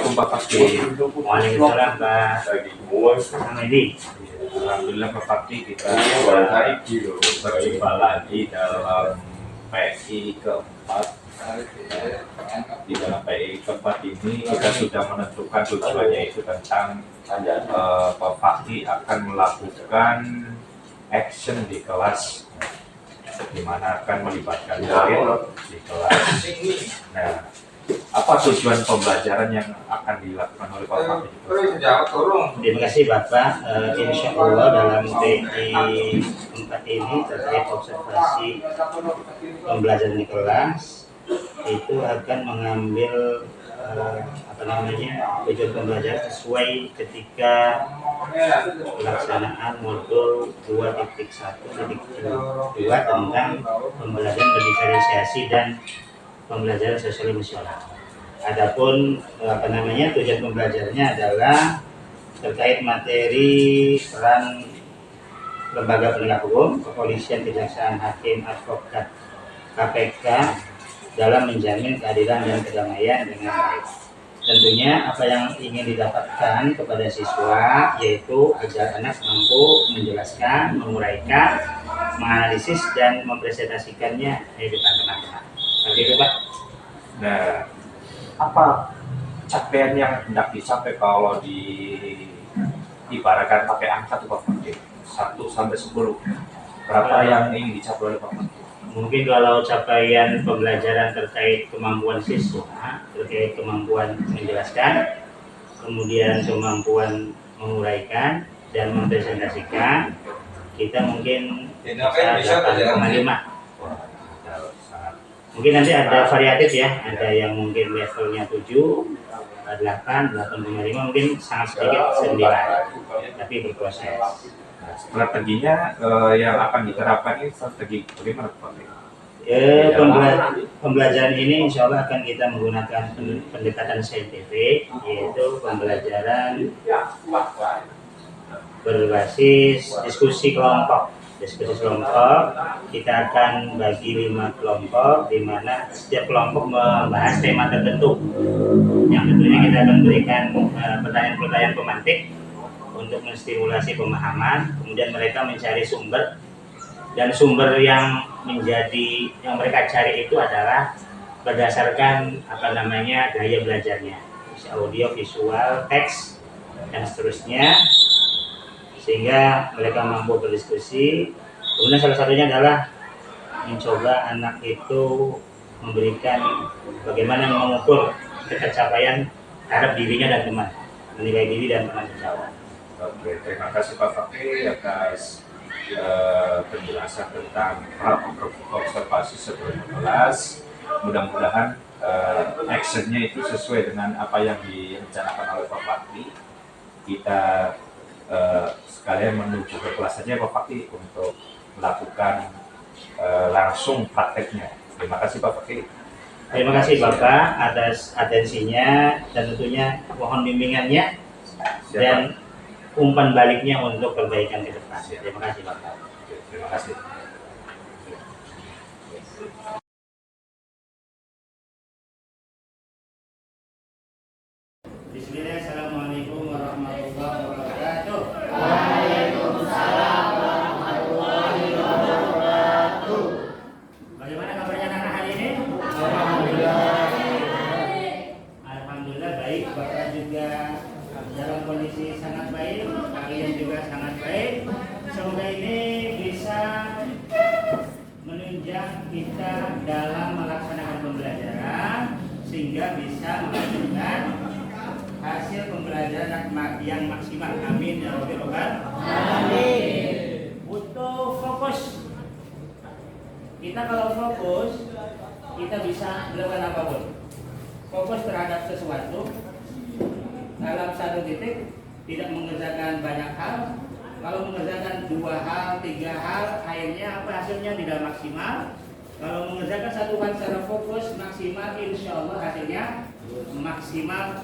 Assalamualaikum Pak Fakti. Waalaikumsalam Pak Hamidi. Alhamdulillah Pak Fakti, kita berjumpa lagi dalam PI keempat. Di dalam PI keempat ini kita sudah menentukan tujuannya, itu tentang Pak Fakti akan melakukan action di kelas, di mana akan melibatkan murid di kelas. Nah, apa tujuan pembelajaran yang akan dilakukan oleh Pak Fakti? Terima kasih Bapak. Insya Allah dalam PI 4 ini terkait observasi pembelajaran di kelas itu akan mengambil tujuan pembelajaran sesuai ketika pelaksanaan modul 2.1.2 tentang pembelajaran berdiferensiasi dan pembelajaran sosial emosional. Adapun tujuan pembelajarannya adalah terkait materi peran lembaga penegak hukum, kepolisian, kejaksaan, hakim, advokat, KPK dalam menjamin keadilan dan kedamaian dengan baik. Tentunya apa yang ingin didapatkan kepada siswa yaitu agar anak mampu menjelaskan, menguraikan, menganalisis dan mempresentasikannya di depan teman-teman. Seperti itu Pak. Nah, apa capaian yang hendak dicapai kalau ibaratkan pakai angka tuh Pak Fakti, 1 sampai 10, berapa yang ingin dicapai oleh Pak Fakti? Mungkin kalau capaian pembelajaran terkait kemampuan siswa, terkait kemampuan menjelaskan, kemudian kemampuan menguraikan dan mempresentasikan, kita mungkin bisa 8,5. Mungkin nanti ada variatif ya, ada yang mungkin levelnya 7, 8, 8,5, mungkin sangat sedikit 9, tapi berproses. Strateginya yang akan diterapkan ini strategi bagaimana Pak? Pembelajaran ini insya Allah akan kita menggunakan pendekatan saintifik, yaitu pembelajaran berbasis diskusi kelompok. Kita akan bagi 5 kelompok, di mana setiap kelompok membahas tema tertentu. Yang tentunya kita akan berikan pertanyaan-pertanyaan pemantik untuk menstimulasi pemahaman, kemudian mereka mencari sumber, dan sumber yang mereka cari itu adalah berdasarkan gaya belajarnya, audio, visual, teks, dan seterusnya, sehingga mereka mampu berdiskusi. Kemudian salah satunya adalah mencoba anak itu memberikan bagaimana mengukur pencapaian terhadap dirinya dan teman, menilai diri dan teman sejawat. Oke, terima kasih Pak Fakti atas penjelasan tentang observasi sebelum kelas. Mudah-mudahan actionnya itu sesuai dengan apa yang direncanakan oleh Pak Fakti. Kita sekalian menuju ke kelas saja Pak Fakti untuk melakukan langsung prakteknya. Terima kasih Pak Fakti. Terima kasih Bapak atas atensinya dan tentunya mohon bimbingannya dan umpan baliknya untuk perbaikan ke depan. Terima kasih Bapak. Terima kasih. Bismillah, Assalamualaikum warahmatullahi wabarakatuh. Waalaikumsalam warahmatullahi wabarakatuh. Bagaimana kabarnya anak hari ini? Alhamdulillah baik, Bapak juga dalam kondisi sangat baik, kalian juga sangat baik. Semoga ini bisa menunjang kita dalam melaksanakan pembelajaran sehingga bisa menghasilkan hasil pembelajaran yang maksimal. Amin ya Rabbal alamin. Butuh fokus. Kita kalau fokus, kita bisa melakukan apapun. Fokus terhadap sesuatu dalam satu titik, tidak mengerjakan banyak hal. Kalau mengerjakan 2 hal, 3 hal, akhirnya hasilnya tidak maksimal. Kalau mengerjakan satu hal secara fokus maksimal, insya Allah hasilnya maksimal,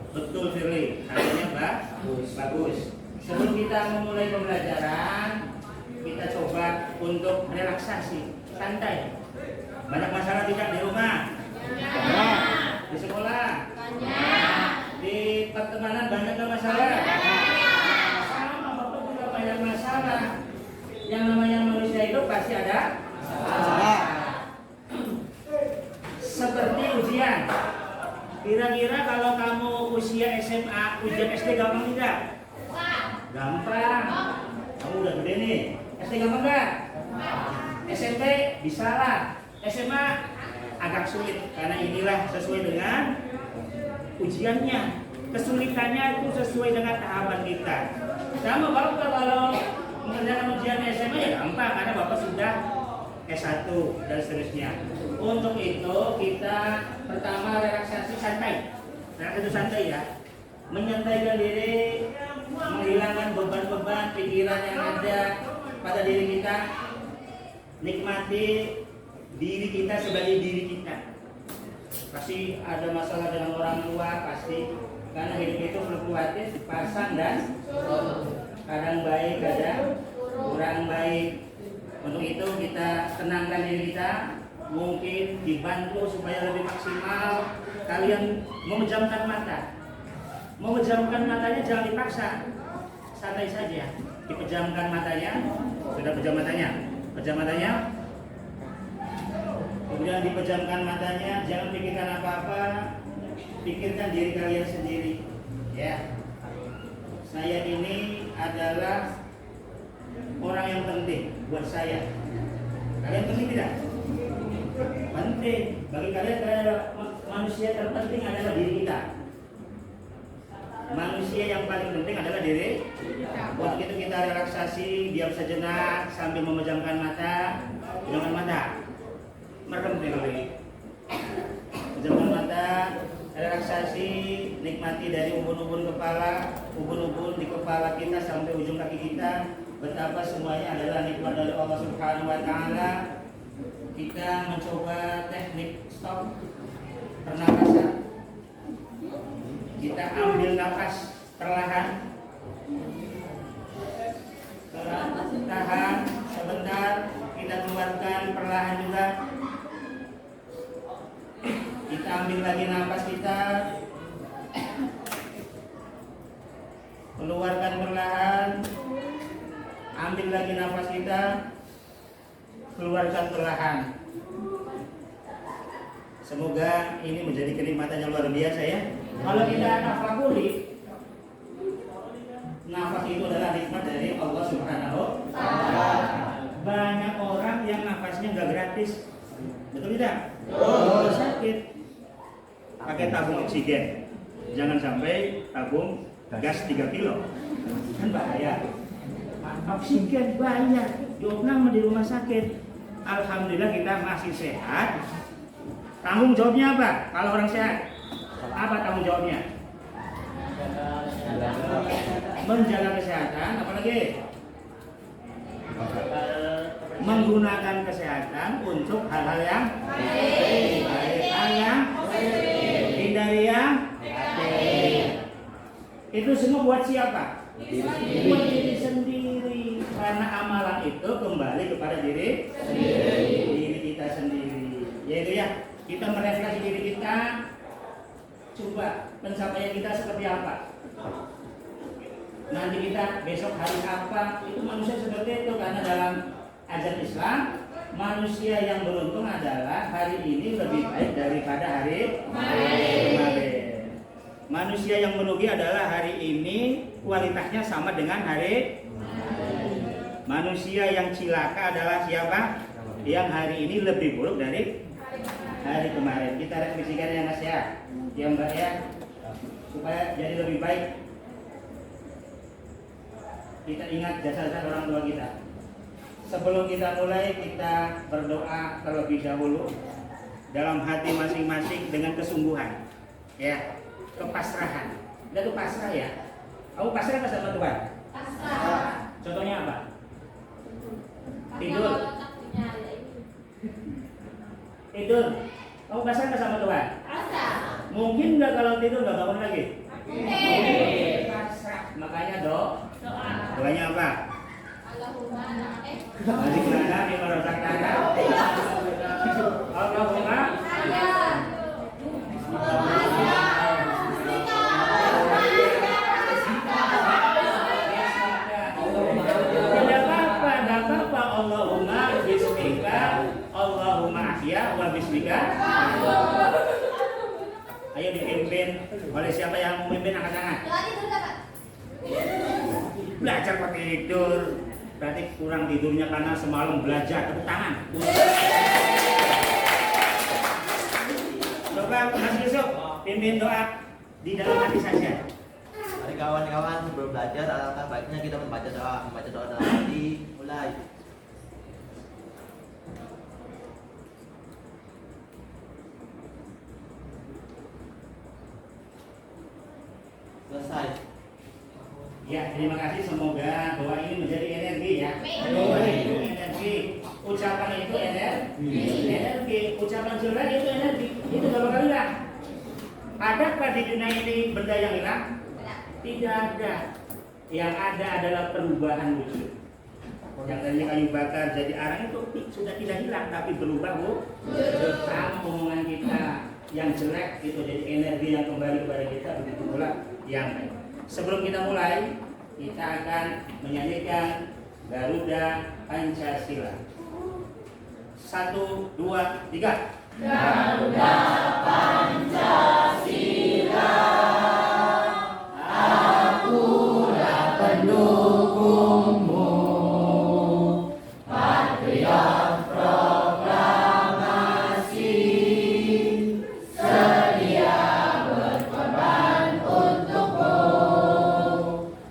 betul Firly, hasilnya bagus. Sebelum kita memulai pembelajaran, kita coba untuk relaksasi, santai. Banyak masalah tidak di rumah? Di sekolah? pertemanan banyak nggak masalah? Sama, Bapak juga banyak masalah. Yang namanya manusia hidup pasti ada masalah. Seperti ujian. Kira-kira kalau kamu usia SMA, ujian SD gampang tidak? Gampang. Kamu udah gede nih. SD gampang nggak? SMP bisa lah. SMA agak sulit karena inilah sesuai dengan ujiannya. Kesulitannya itu sesuai dengan tahapan kita. Sama Bapak kalau mengerjakan ujian SMA ya gampang karena Bapak sudah S1 dan seterusnya. Untuk itu kita pertama relaksasi santai. Relaksasi santai ya. Menyantaikan diri, menghilangkan beban-beban pikiran yang ada pada diri kita. Nikmati diri kita sebagai diri kita. Pasti ada masalah dengan orang tua, pasti karena hidup itu fluktuatif, pasang dan kadang baik, kadang kurang baik. Untuk itu kita tenangkan diri kita, mungkin dibantu supaya lebih maksimal. Kalian memejamkan mata. Memejamkan matanya jangan dipaksa, santai saja. Dipejamkan matanya, sudah pejam matanya, pejam matanya. Kemudian dipejamkan matanya, jangan pikirkan apa-apa, pikirkan diri kalian sendiri. Ya, saya ini adalah orang yang penting buat saya. Kalian penting tidak? Penting. Bagi kalian manusia terpenting adalah diri kita. Manusia yang paling penting adalah diri. Untuk itu kita relaksasi, diam sejenak sambil memejamkan mata. Pejamkan mata. Merem diri. Pejamkan mata, relaksasi, nikmati dari ubun-ubun kepala, ubun-ubun di kepala kita sampai ujung kaki kita. Betapa semuanya adalah nikmat dari Allah Subhanahu wa taala. Kita mencoba teknik stop pernapasan. Kita ambil nafas perlahan. Tahan sebentar, kita keluarkan perlahan juga. Kita ambil lagi nafas kita. Keluarkan perlahan. Ambil lagi nafas kita. Keluarkan perlahan. Semoga ini menjadi kenikmatan yang luar biasa ya. Kalau kita nafakuri, nafas itu adalah nikmat dari Allah Subhanahu wa taala. Banyak orang yang nafasnya nggak gratis. Betul tidak? Betul. Sakit. Pakai tabung oksigen. Jangan sampai tabung gas 3 kilo. Kan bahaya. Oksigen banyak. Diopname di rumah sakit. Alhamdulillah kita masih sehat. Tanggung jawabnya apa? Kalau orang sehat, apa tanggung jawabnya? Menjaga kesehatan, apalagi menggunakan kesehatan untuk hal-hal yang baik, hal yang hindari yang itu semua buat siapa? Buat diri sendiri. Karena amalan itu kembali kepada diri kita sendiri. Yaitu ya, kita merefleksi diri kita. Coba pencapaian kita seperti apa? Nanti kita besok hari apa? Itu manusia seperti itu karena dalam ajaran Islam manusia yang beruntung adalah hari ini lebih baik daripada hari kemarin. Manusia yang merugi adalah hari ini kualitasnya sama dengan hari. Manusia yang cilaka adalah siapa? Yang hari ini lebih buruk dari hari kemarin. Kita refleksikan ya Mas ya. Ya Mbak ya. Supaya jadi lebih baik. Kita ingat jasa-jasa orang tua kita. Sebelum kita mulai, kita berdoa terlebih dahulu dalam hati masing-masing dengan kesungguhan, ya, kepasrahan. Dan itu pasrah ya. Kamu pasrah nggak sama Tuhan? Pasrah. Contohnya apa? Tidur. Tidur. Kamu pasrah nggak sama Tuhan? Pasrah. Mungkin nggak kalau tidur nggak bangun lagi? Mungkin. Pasrah. Makanya doanya apa? Allahumma Allahumma yang memimpin angkat tangan. Belajar pakai tidur. Berarti kurang tidurnya karena semalam belajar. Tepuk tangan. Coba Mas Yusuf pimpin doa di dalam hati saja. Mari kawan-kawan sebelum belajar alangkah baiknya kita membaca doa dalam hati. Mulai. Selesai. Ya, terima kasih. Semoga doa ini menjadi energi ya. Doa itu energi, ucapan itu energi, ucapan jelek itu energi. Itu gak bakal hilang. Adakah di dunia ini benda yang hilang? Tidak ada. Yang ada adalah perubahan wujud. Yang tadinya kayu bakar jadi arang itu sudah tidak hilang, tapi berubah wujud. Sama omongan kita yang jelek itu jadi energi yang kembali kepada kita, begitu pula yang baik. Sebelum kita mulai, kita akan menyanyikan Garuda Pancasila. 1, 2, 3. Garuda Pancasila, akulah pendukungmu, patriot proklamasi, sedia berkorban untukmu.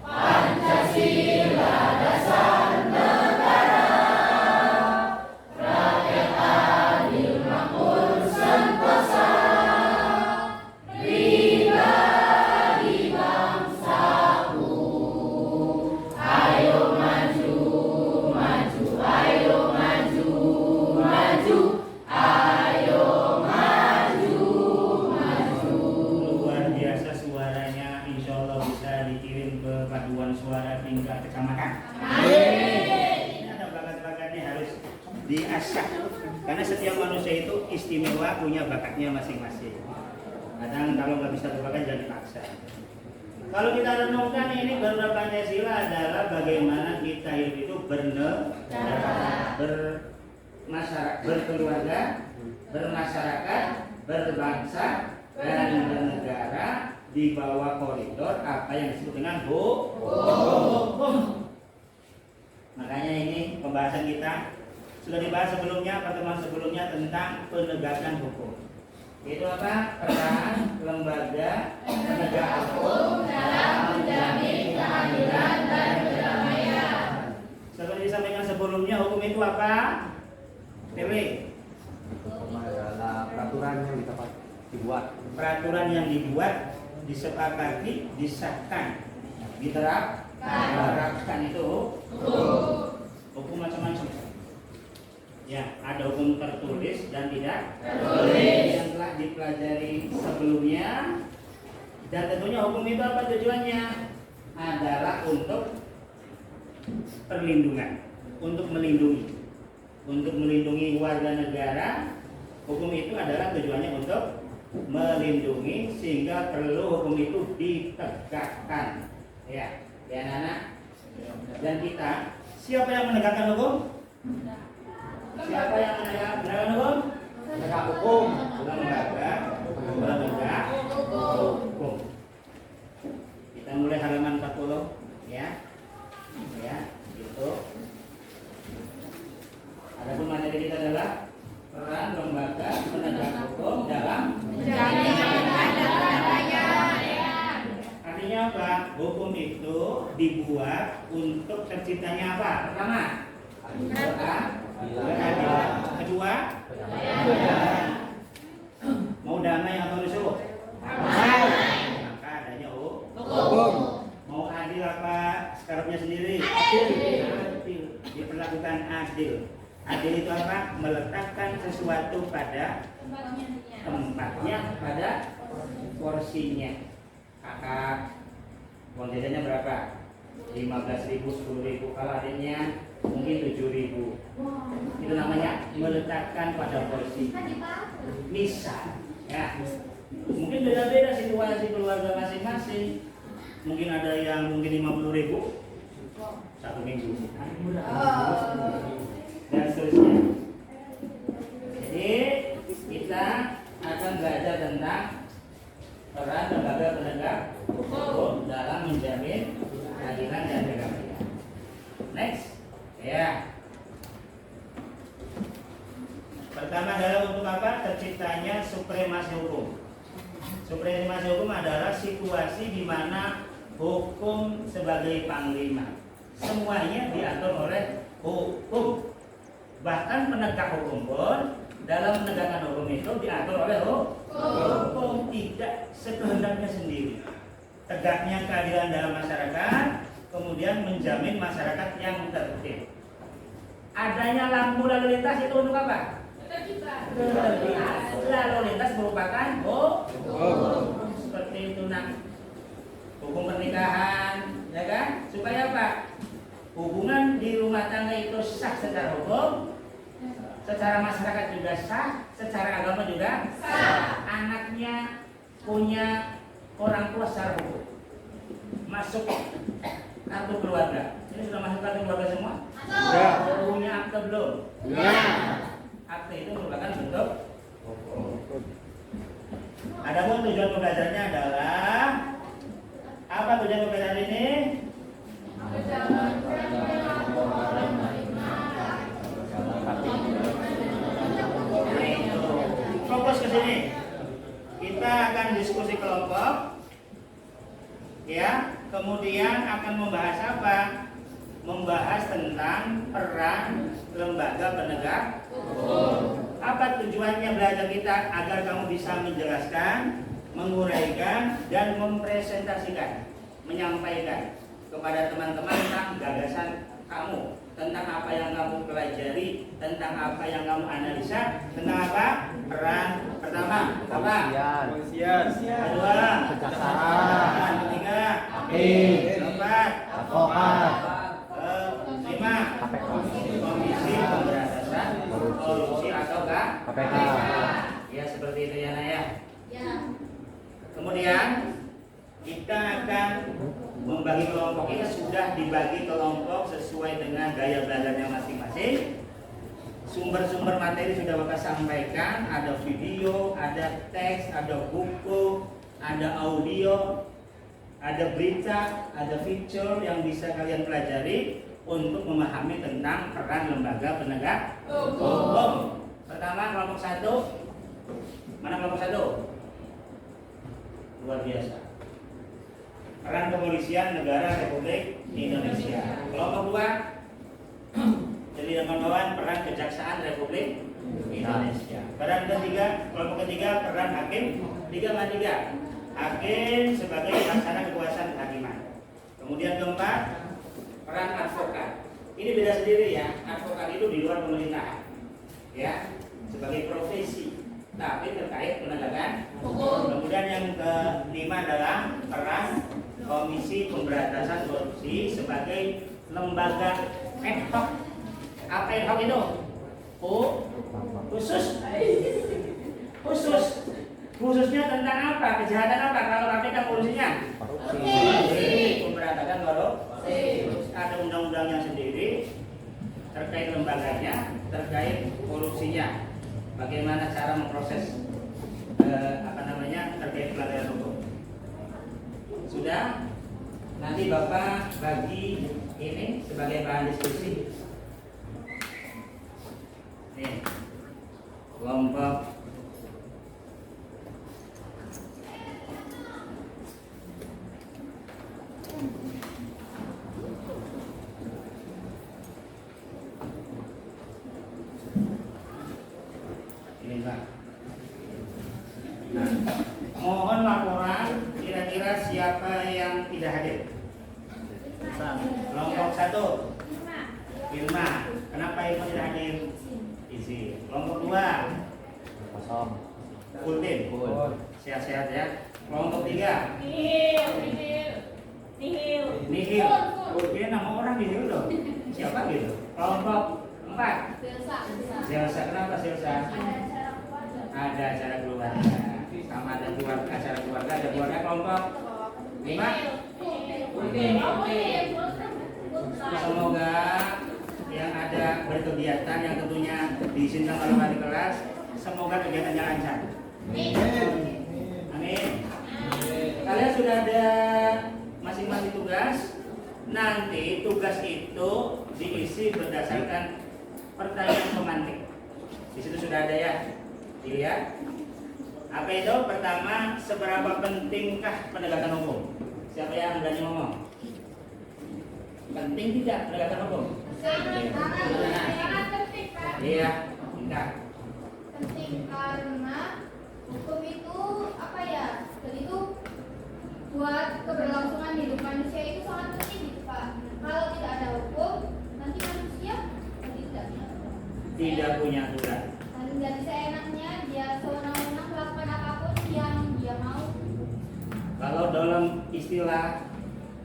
Pancasila dasar negara, rakyat adil makmur sentosa, pribadi bangsaku. Ayo maju, maju, ayo maju, maju, ayo maju, maju. Luar biasa suaranya, insya Allah bisa dikirim ke paduan suara tingkat kecamatan. Ini ada bakat-bakatnya harus diasah. Karena setiap manusia itu istimewa, punya bakatnya masing-masing. Kadang kalau nggak bisa berbakat jangan dipaksa. Kalau kita renungkan ini Garuda Pancasila adalah bagaimana kita hidup itu bernegara, berkeluarga, bermasyarakat, berbangsa, dan bernegara di bawah koridor apa yang disebut dengan hukum. Makanya ini pembahasan kita sudah dibahas sebelumnya, pertemuan sebelumnya tentang penegakan hukum. Itu apa? Peran lembaga penegak hukum Dalam menjamin keadilan dan kedamaian. seperti disampaikan sebelumnya, hukum itu apa? Pilih. Adalah peraturan yang dibuat. Peraturan yang dibuat, disepakati, disahkan, diterapkan itu hukum macam-macam. Ya, ada hukum tertulis dan tidak tertulis yang telah dipelajari sebelumnya. Dan tentunya hukum itu apa tujuannya? Adalah untuk perlindungan, untuk melindungi warga negara. Hukum itu adalah tujuannya untuk melindungi, sehingga perlu hukum itu ditegakkan. Ya anak-anak. Dan kita, siapa yang menegakkan hukum? Siapa yang menegakkan hukum? Penegak hukum, lembaga penegak hukum. Kita mulai halaman 40 ya, itu. Adapun materi kita adalah peran lembaga penegak hukum dalam Menjamin keadilan rakyat. artinya apa? Hukum itu dibuat untuk terciptanya apa? Pertama, keadilan. Kedua, mau damai atau rusuh? Maka adanya hukum. Mau adil apa sekarangnya sendiri? Adil. Diperlakukan adil. Adil itu apa? Meletakkan sesuatu pada tempatnya, pada porsinya. Kakak, uang jajannya berapa? 15.000, 10.000. Kalau adiknya mungkin 7.000. Itu namanya meletakkan pada porsi. Misal, ya, mungkin beda-beda situasi keluarga masing-masing. Mungkin ada yang mungkin 50.000 1 minggu, dan seterusnya. Jadi kita akan belajar tentang peran lembaga penegak hukum dalam menjamin keadilan dan perdamaian. Next, ya. Pertama adalah untuk apa? Terciptanya supremasi hukum. Supremasi hukum adalah situasi di mana hukum sebagai panglima. Semuanya diatur oleh hukum. Bahkan penegak hukum pun dalam menegakkan hukum itu diatur oleh hukum, tidak sekehendaknya sendiri. Tegaknya keadilan dalam masyarakat, kemudian menjamin masyarakat yang tertib. Adanya lampu lalu lintas itu untuk apa? Lalu lintas merupakan hukum. Seperti itu nak. Hukum pernikahan, ya kan? Supaya apa? Hubungan di rumah tangga itu sah secara hukum, secara masyarakat juga sah, secara agama juga sah. Anaknya punya orang tua secara hukum, masuk kartu keluarga. Ini sudah masuk kartu keluarga semua? Ya. Punya akte belum? Ya. Akte itu merupakan bentuk hukum. Adapun tujuan pembelajarannya adalah apa tujuan pembelajaran ini? Fokus ke sini. Kita akan diskusi kelompok, ya. Kemudian akan membahas apa? Membahas tentang peran lembaga penegak hukum. Apa tujuannya belajar kita? Agar kamu bisa menjelaskan, menguraikan, dan mempresentasikan, menyampaikan kepada teman-teman tentang gagasan kamu, tentang apa yang kamu pelajari, tentang apa yang kamu analisa, tentang apa? Peran pertama apa? Kepolisian. Kedua, Kejaksaan. ketiga, Hakim. keempat, Advokat. kelima, Komisi Pemberantasan Korupsi atau KPK. ya seperti itu ya Naya. Ya. Kemudian kita akan membagi kelompok ini, sudah dibagi kelompok sesuai dengan gaya belajarnya masing-masing. Sumber-sumber materi sudah Bapak sampaikan, ada video, ada teks, ada buku, ada audio, ada berita, ada feature yang bisa kalian pelajari untuk memahami tentang peran lembaga penegak hukum. Pertama kelompok 1. Mana kelompok 1? Luar biasa. Peran kepolisian negara Republik Indonesia. Kelompok 2. Jadi kawan-kawan, peran kejaksaan Republik Indonesia. Peran ketiga, kelompok ketiga, peran hakim 3x3. Hakim sebagai pelaksana kekuasaan kehakiman. Kemudian keempat, peran advokat. Ini beda sendiri ya. Advokat itu di luar pemerintahan, ya, sebagai profesi, tapi terkait penegakan hukum. Kemudian yang kelima adalah peran Komisi Pemberantasan Korupsi sebagai lembaga ad hoc. Apa ad hoc itu? Khususnya tentang apa? Kejahatan apa? Kalau KPK korupsinya? Pemberantasan korupsi. Ada undang-undangnya sendiri terkait lembaganya, terkait korupsinya. Bagaimana cara memproses terkait pelanggaran hukum. Sudah? Nanti Bapak bagi ini sebagai bahan diskusi. Nih, kelompok ini Pak. Mohon laporan kira-kira siapa yang tidak hadir. Kelompok 1 Irma. Kenapa Irma tidak hadir? Isi. Kelompok 2 Kosong. Ultin. Sehat-sehat ya. Kelompok 3 Nihil. Oke, nama orang Nihil loh. Siapa gitu? Kelompok 4 Selsa. Kenapa Selsa? Ada acara keluarga. Sama ada keluarga, acara keluarga, ada keluarga. Kelompok 5 Semoga yang ada berkegiatan yang tentunya diizinkan oleh wali kelas, semoga kegiatannya lancar. Amin. Kalian sudah ada masing-masing tugas. Nanti tugas itu diisi berdasarkan pertanyaan pemantik. Di situ sudah ada ya. Dilihat. Apa itu? Pertama, seberapa pentingkah penegakan hukum? Siapa yang berani ngomong? Penting tidak penegakan hukum? Sangat penting, Pak. Iya, enggak. Penting karena hukum itu apa ya? Jadi itu buat keberlangsungan hidup manusia itu sangat penting gitu, Pak. Kalau tidak ada hukum, nanti manusia Tidak punya aturan. dan seenaknya dia sewenang-wenang melakukan apapun yang dia mau. Kalau dalam istilah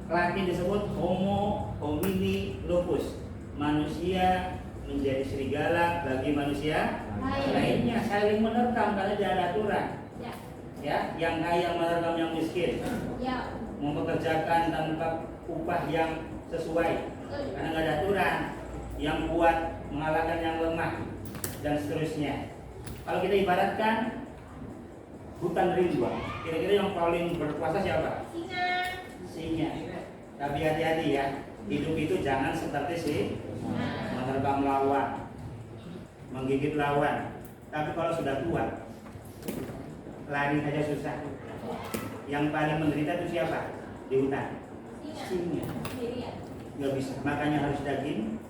Latin disebut homo homini lupus, manusia menjadi serigala bagi manusia lainnya, saling menerkam karena tidak ada aturan. Ya. Ya, yang kaya menerkam yang miskin, Ya. mempekerjakan tanpa upah yang sesuai karena nggak ada aturan, yang kuat mengalahkan yang lemah dan seterusnya. Kalau kita ibaratkan hutan rimba, kira-kira yang paling berkuasa siapa? Singa. Tapi hati-hati ya, hidup itu jangan seperti si menerkam lawan, menggigit lawan. Tapi kalau sudah tua, lari saja susah. Yang paling menderita itu siapa di hutan? Singa. Nggak bisa, makanya harus daging.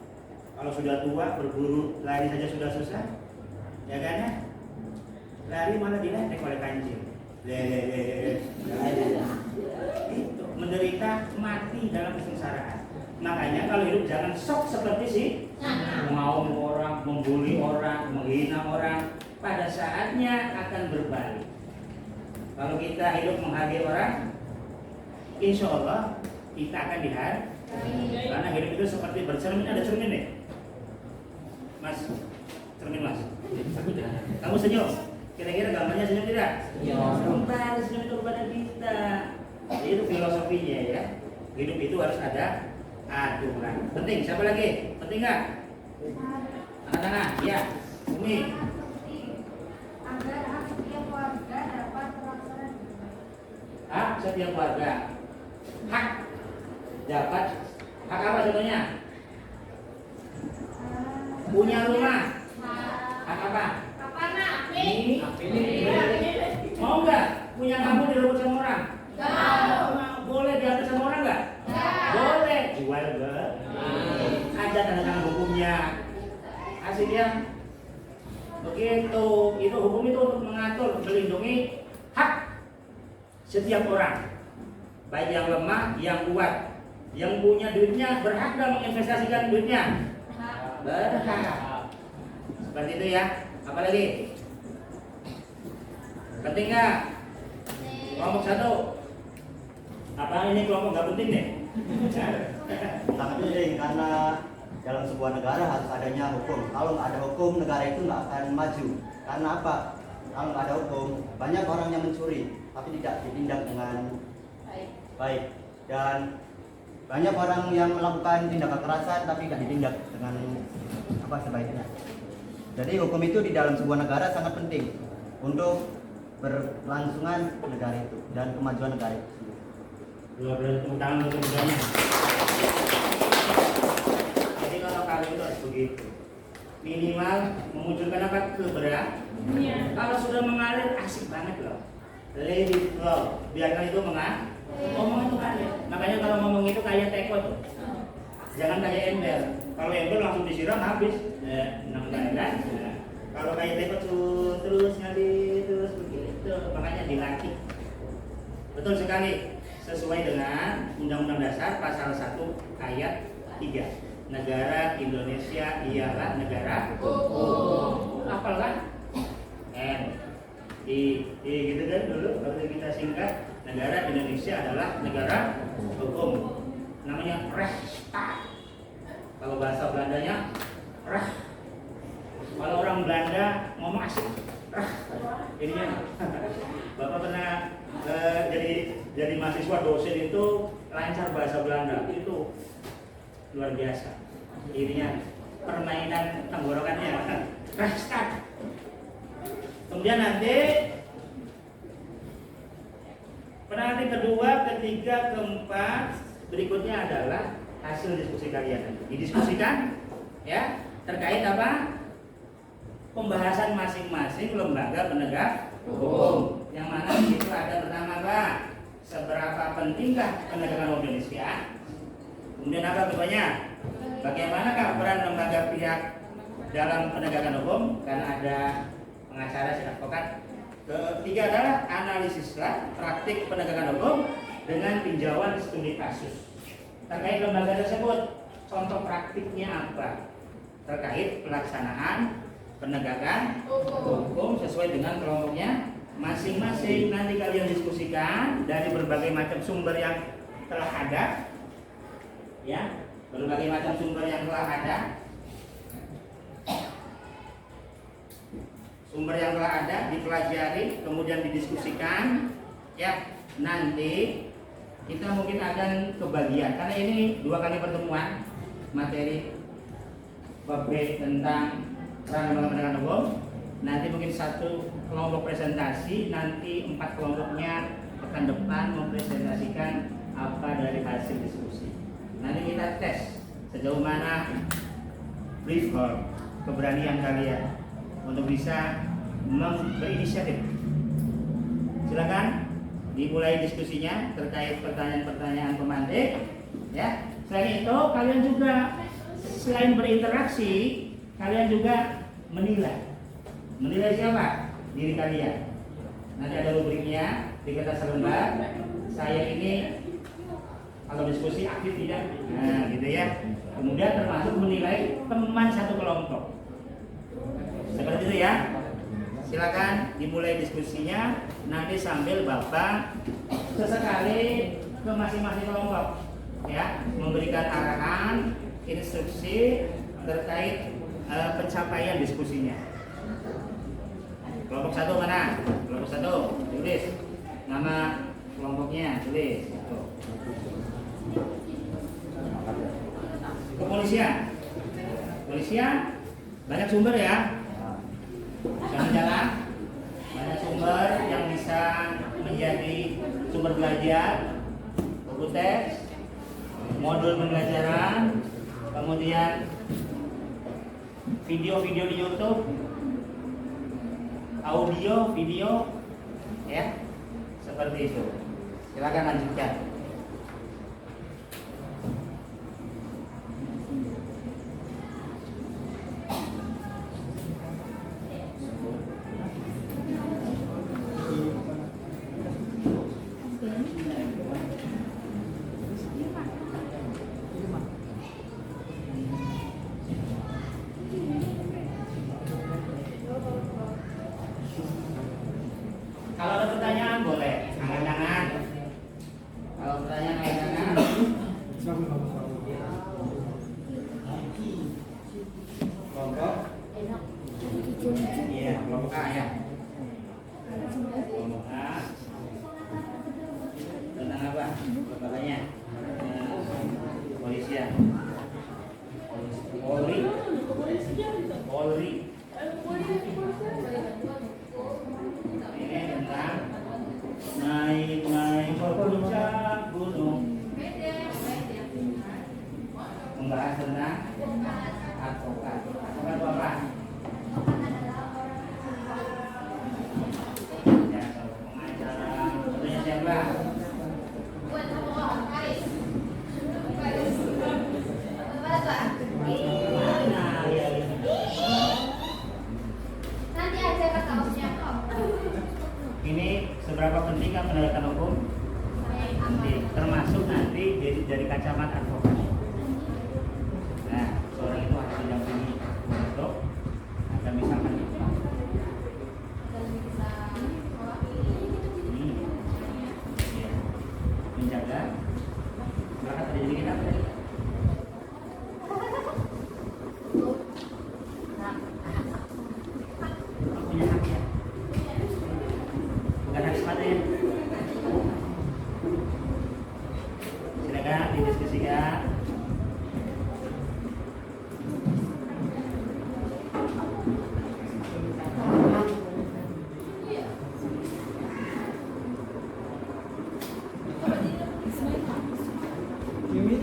Kalau sudah tua, berburu, lari saja sudah susah, ya kan ya? Lari malah diletek oleh kancil. Itu menderita mati dalam kesengsaraan. Makanya kalau hidup jangan sok seperti si mau orang, membuli orang, menghina orang. Pada saatnya akan berbalik. Kalau kita hidup menghargai orang, insya Allah kita akan dihargai. Karena hidup itu seperti bercermin, ada cermin nih. Mas, cermin mas. Kamu senyum. Kira-kira gambarnya senyum tidak? Kembali senyum itu kepada kita. Jadi itu filosofinya ya. Hidup itu harus ada aturan. Penting. Siapa lagi? Penting nggak? Anak-anak, ya. Umi. Agar hak setiap warga dapat terlaksana. Hak setiap warga. Hak dapat. Hak apa contohnya? Punya rumah. Hak apa? Apa nak? Ini. Mau nggak punya kamu direbut sama orang? Boleh diambil sama orang nggak? Boleh. Jual nggak? Ada tanda tangan hukumnya. Asik ya? Begitu. Itu hukum itu untuk mengatur, melindungi hak setiap orang. Baik yang lemah, yang kuat. Yang punya duitnya berhak dan menginvestasikan duitnya. Berhak. Seperti itu ya. Apalagi? Penting nggak? Kelompok satu. Apa ini kelompok nggak penting deh? Sangat penting karena dalam sebuah negara harus adanya hukum. Kalau nggak ada hukum, negara itu nggak akan maju. Karena apa? Kalau nggak ada hukum, banyak orang yang mencuri, tapi tidak ditindak dengan baik. Dan banyak orang yang melakukan tindak kekerasan, tapi tidak ditindak dengan apa sebaiknya. Jadi hukum itu di dalam sebuah negara sangat penting untuk berlangsungan negara itu dan kemajuan negara itu. Dua belas tepuk tangan untuk keduanya. Jadi kalau kalian itu harus begitu. Minimal memunculkan apa? Keberanian. Kalau sudah mengalir asik banget loh. Let it flow. Biarkan itu mengalir. Ngomong itu ngalir. Makanya kalau ngomong itu kayak teko tuh. Jangan kayak ember. Kalau ember langsung disiram habis. Kan? Kalau kayak teko tuh terus ngalir terus begitu. Makanya dilatih. Betul sekali. Sesuai dengan Undang-Undang Dasar Pasal 1 Ayat 3. Negara Indonesia ialah negara hukum. Hafal kan? Gitu kan dulu kalau kita singkat, negara Indonesia adalah negara hukum. Namanya Rechtsstaat. Kalau bahasa Belandanya Recht. Kalau orang Belanda ngomong asik Recht. Jadinya Bapak pernah jadi mahasiswa dosen itu lancar bahasa Belanda itu luar biasa. Ininya permainan tenggorokannya Rechtsstaat. Kemudian nanti Penanti kedua, ketiga, keempat, berikutnya adalah hasil diskusi kalian. Didiskusikan ya terkait apa? Pembahasan masing-masing lembaga penegak hukum. Yang mana di situ ada pertama apa? Seberapa pentingkah penegakan hukum Indonesia? Kemudian apa keduanya? Bagaimanakah peran lembaga pihak dalam penegakan hukum? Karena ada pengacara, si advokat. Ketiga adalah analisislah praktik penegakan hukum dengan tinjauan studi kasus terkait lembaga tersebut. Contoh praktiknya apa? Terkait pelaksanaan penegakan hukum sesuai dengan kelompoknya masing-masing. Nanti kalian diskusikan dari berbagai macam sumber yang telah ada, ya, berbagai macam sumber yang telah ada, sumber yang telah ada dipelajari, kemudian didiskusikan, ya. Nanti kita mungkin akan kebagian karena ini 2 kali pertemuan materi bab B tentang peran lembaga penegakan hukum. Nanti mungkin 1 kelompok presentasi, nanti 4 kelompoknya pekan depan mempresentasikan apa dari hasil diskusi. Nanti kita tes sejauh mana brief keberanian kalian untuk bisa berinisiatif. Silakan dimulai diskusinya terkait pertanyaan-pertanyaan pemantik, ya. Selain itu kalian juga selain berinteraksi, kalian juga menilai siapa? Diri kalian. Nanti ada rubriknya di kertas lembar. Saya ini kalau diskusi aktif tidak, nah gitu ya. Kemudian termasuk menilai teman satu kelompok. Seperti itu ya. Silakan dimulai diskusinya. Nanti sambil Bapak sesekali ke masing-masing kelompok, ya, memberikan arahan, instruksi terkait pencapaian diskusinya. Kelompok 1 mana? Kelompok 1 tulis nama kelompoknya, tulis. Kepolisian, banyak sumber ya. Jangan-jangan banyak sumber yang bisa menjadi sumber belajar, buku teks, modul pembelajaran, kemudian video-video di YouTube, audio, video, ya, seperti itu. Silakan lanjutkan. Kalau ada pertanyaan boleh angkat tangan. Kalau pertanyaan angkat tangan. Kelompok? Iya, kelompok A ya. Kelompok A. Tentang apa? Pertanyaannya? Kepolisian. Polri. Ini tentang naik ke puncak gunung. Membahas tentang advokat. Advokat itu apa? Ya, pengacara. Contohnya siapa? Nanti aja kata kaosnya kok. Ini seberapa penting kan penegakan hukum? Penting. Termasuk nanti dari kacamata advokat. Nah, seorang itu harus didampingi untuk agar misalkan ya, menjaga maka terjadi kita punya hak ya, bukan hak sepatu ya. Silakan didiskusikan. nomor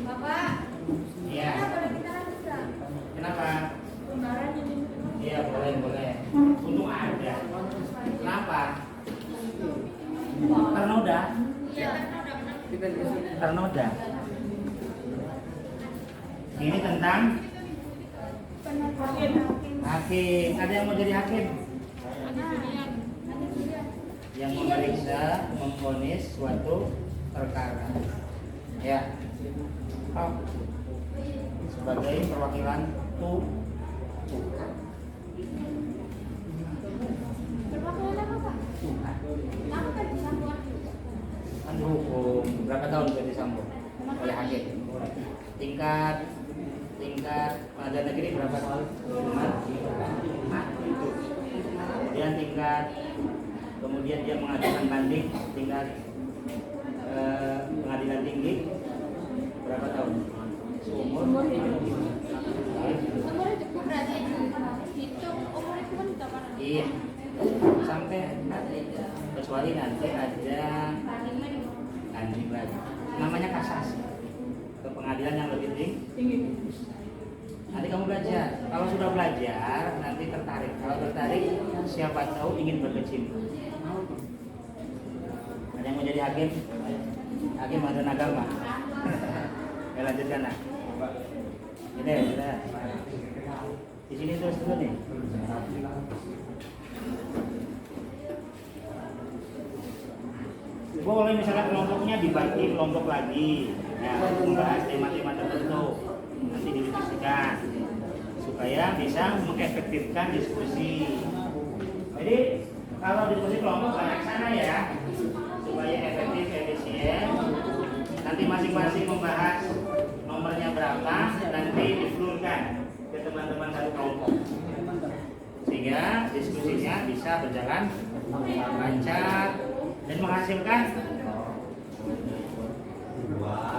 Bapak, ya. boleh kita lanjutkan? Kenapa? Lembaran ini. Iya boleh. Untung ada. Kenapa? Ternoda. Iya, kan udah Ternoda. Ini tentang hakim. Ada yang mau jadi hakim? Yang memeriksa, memvonis suatu perkara. Ya. Oh. Sebagai perwakilan tuh. Perwakilan apa, Pak? Kenapa kan disambung? Kan hukum berapa tahun Ferdy Sambo oleh hakim? Tingkat pengadilan negeri berapa tahun? 5. Kemudian dia mengajukan banding tingkat pengadilan tinggi berapa tahun? Seumur hidup. Umurnya cukup berarti hitung umur itu kan tidak pernah. Iya. Sampai kecuali nanti ada banding lagi. Namanya kasasi. Ke pengadilan yang lebih tinggi. Nanti kamu belajar. Kalau sudah belajar, nanti tertarik. Kalau tertarik, siapa tahu ingin berkecimpung. Ada yang mau jadi hakim? Hakim ada agama. Ya lanjutkan lah. Sudah. Di sini terus dulu nih. Boleh misalnya kelompoknya dibagi kelompok lagi. Ya, membahas tema-tema tertentu. Nanti didiskusikan supaya bisa mengefektifkan diskusi. Jadi kalau diskusi kelompok banyak sana ya, supaya efektif efisien. Nanti masing-masing membahas nomornya berapa, nanti diflurkan ke teman-teman satu kelompok, sehingga diskusinya bisa berjalan lancar dan menghasilkan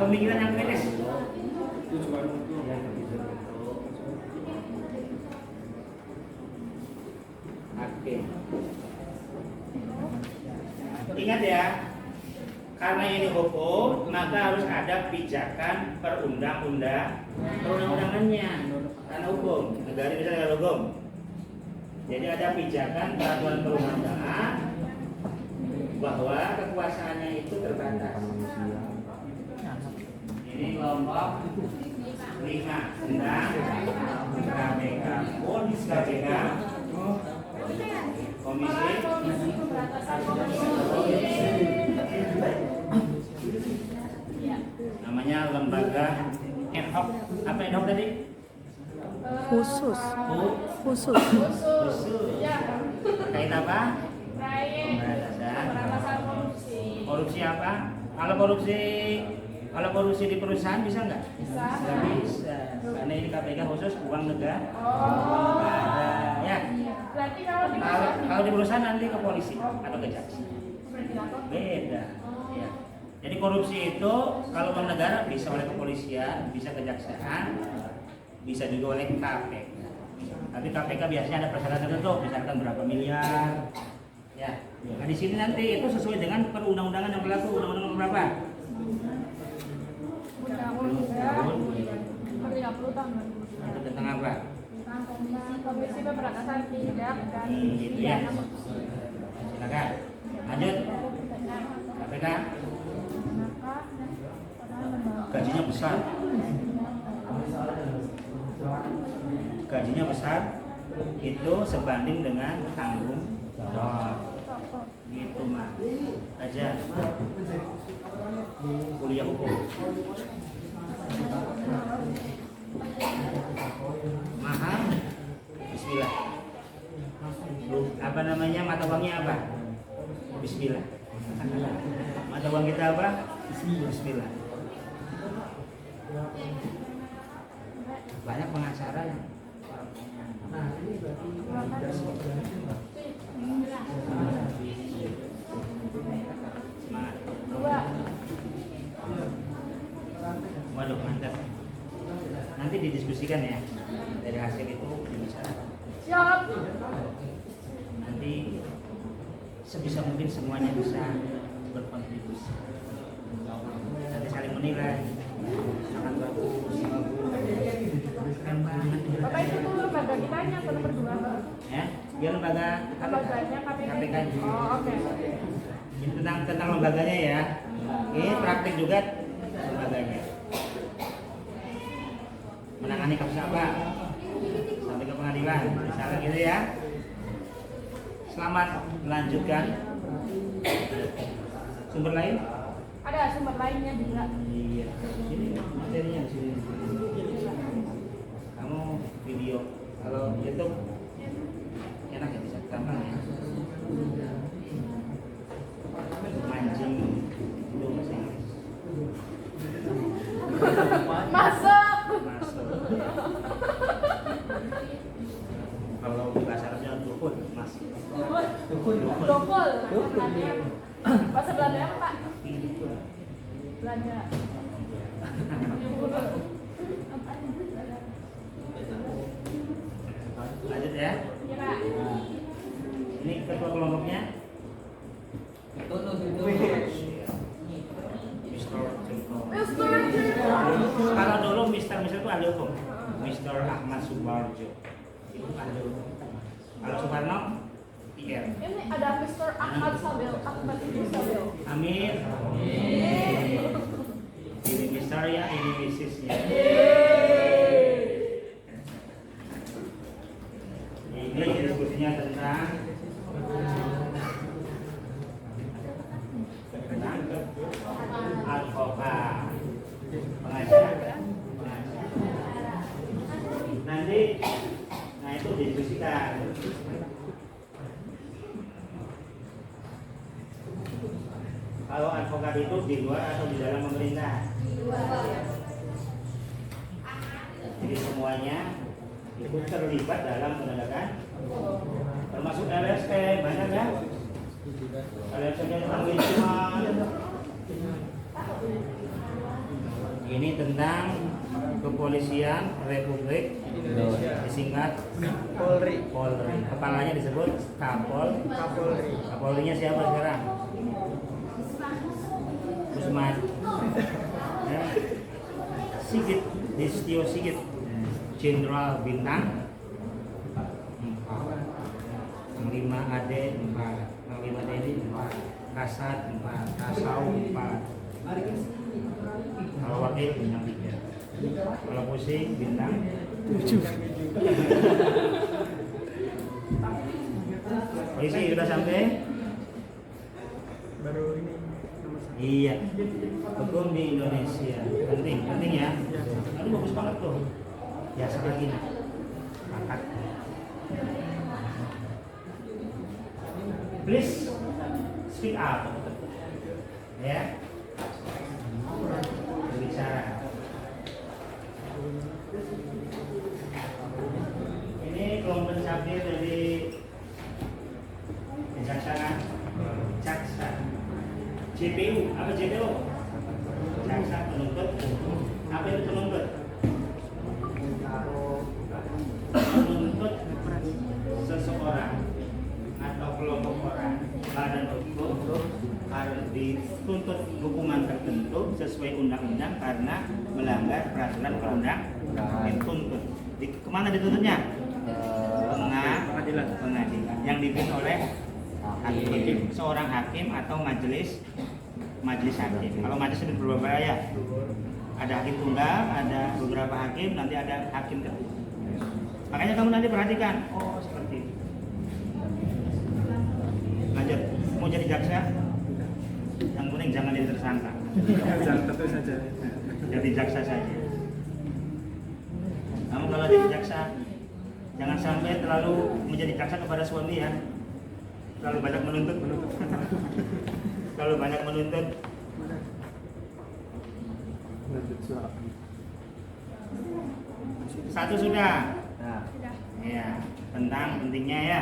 pemikiran yang kritis. Oke. Ingat ya, karena ini hukum, maka harus ada pijakan perundang-undangannya. Karena hukum, negara bisa dengan hukum. Jadi ada pijakan peraturan perundang-undangan bahwa kekuasaannya itu terbatas. Ini kelompok 5 tentang KPK. KPK Komisi namanya lembaga ad hoc. Apa ad hoc tadi? Khusus. Terkait apa? Korupsi apa? Kalau korupsi di perusahaan bisa nggak? Nggak bisa. Karena ini KPK khusus uang negara. Ya. Berarti Kalau di perusahaan nanti ke polisi atau ke jaksa. Beda. Ya. Jadi korupsi itu kalau uang negara bisa oleh kepolisian, bisa kejaksaan, bisa juga oleh KPK. Tapi KPK biasanya ada persyaratan tertentu, misalkan berapa miliar. Ya. Nah di sini nanti itu sesuai dengan perundang-undangan yang berlaku. Undang-undang berapa? Undang-undang 30 tahun. Itu tentang apa? Komisi Pemberantasan Tindak dan Itu ya. Silakan. Lanjut. KPK. Gajinya besar. Gajinya besar itu sebanding dengan tanggung jawab. Gitu mah. Aja. Kuliah hukum. Mahal. Bismillah. Apa namanya mata uangnya apa? Bismillah. Mata uang kita apa? Bismillah. Banyak pengacara yang semangat. Waduh mantap. Nanti didiskusikan ya. Dari hasil itu dibicarakan. Siap. sebisa mungkin semuanya bisa berkontribusi. Nanti saling menilai, sangat bagus, keren banget. Bapak itu tuh lembaga kitanya atau nomor 2? Ya, dia lembaga Lembaganya KPK. Oh, oke. Ini tentang lembaganya ya. Ini praktik juga lembaganya. Menangani kasus apa? Sampai ke pengadilan, misalnya gitu ya. Selamat melanjutkan. Sumber lain? Ada sumber lainnya juga. Iya. Ini materinya di sini. Kamu video, kalau YouTube enak ya bisa gampang ya. Mancing itu bahasa Inggris. Masuk. Masuk. Kalau bahasa Arabnya dukun, mas. Dokol. Bahasa Belanda apa, Pak? Belanda. Lanjut ya. Iya, Pak. Ini ketua kelompoknya. Kalau dulu Mister itu ahli hukum. Mister Ahmad Subarjo itu ahli hukum. Kalau Sukarno, PR. Ini ada Mr. Ahmad Sabil. Amin. Ini Mister ya, ini Mrs.-nya. Ini diskusinya tentang advokat, pengacara. Nanti, nah itu didiskusikan. Kalau advokat itu di luar atau di dalam pemerintah? Jadi semuanya itu terlibat dalam penegakan, termasuk LSP, banyak ya. LSP tentang lingkungan. Ini tentang Kepolisian Republik disingkat Polri. Polri. Kepalanya disebut Kapolri. Kapolrinya siapa sekarang? Usman. Ya. Sigit, Listio Sigit. Jenderal Bintang 4. Panglima AD 4. Panglima TNI 4. Kasat 4. Kasau 4. Kalau wakil bintang 3. Kalau pusing bintang 7. Polisi sudah sampai? Baru ini. Iya. Hukum di Indonesia penting ya. Ini bagus banget tuh. Ya sekali lagi. Angkat. Please speak up. Ya. Berbicara. Ini kelompok cabai dari kejaksaan, jaksa. JPU, apa JPU? Jaksa penuntut. Apa itu penuntut? Menuntut seseorang atau kelompok orang, badan hukum harus dituntut hukuman tertentu sesuai undang-undang karena melanggar peraturan perundang-undangan. Dituntut. Kemana dituntutnya? Pengadilan. Yang dipimpin oleh hakim, seorang hakim atau majelis hakim. Kalau majelis itu beberapa ya. Ada hakim tunggal, ada beberapa hakim, nanti ada hakim ketua. Makanya kamu nanti perhatikan, oh seperti itu. Lanjut, mau jadi jaksa? Yang penting jangan jadi tersangka. Jangan tentu saja. Jadi jaksa saja. Kamu kalau jadi jaksa, jangan sampai terlalu menjadi jaksa kepada suami ya. Terlalu banyak menuntut. Terlalu banyak menuntut. Satu sudah. Nah, Ya, tentang pentingnya ya.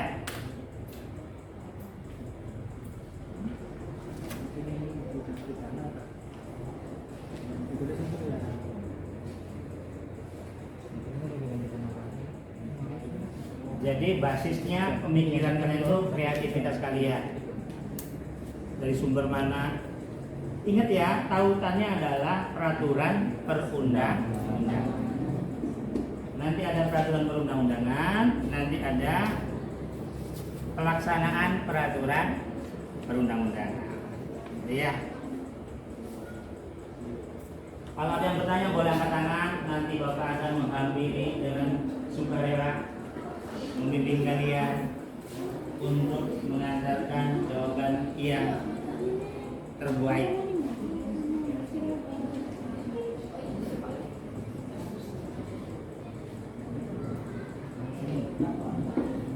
Jadi basisnya pemikiran kalian itu kreativitas kalian. dari sumber mana. Ingat ya, tautannya adalah peraturan perundang-undangan. Nanti ada peraturan perundang-undangan, nanti ada pelaksanaan peraturan perundang-undangan. Ya. Kalau ada yang bertanya boleh angkat tangan, nanti Bapak akan menghampiri dengan sukarela membimbing kalian untuk mengantarkan jawaban yang terbaik.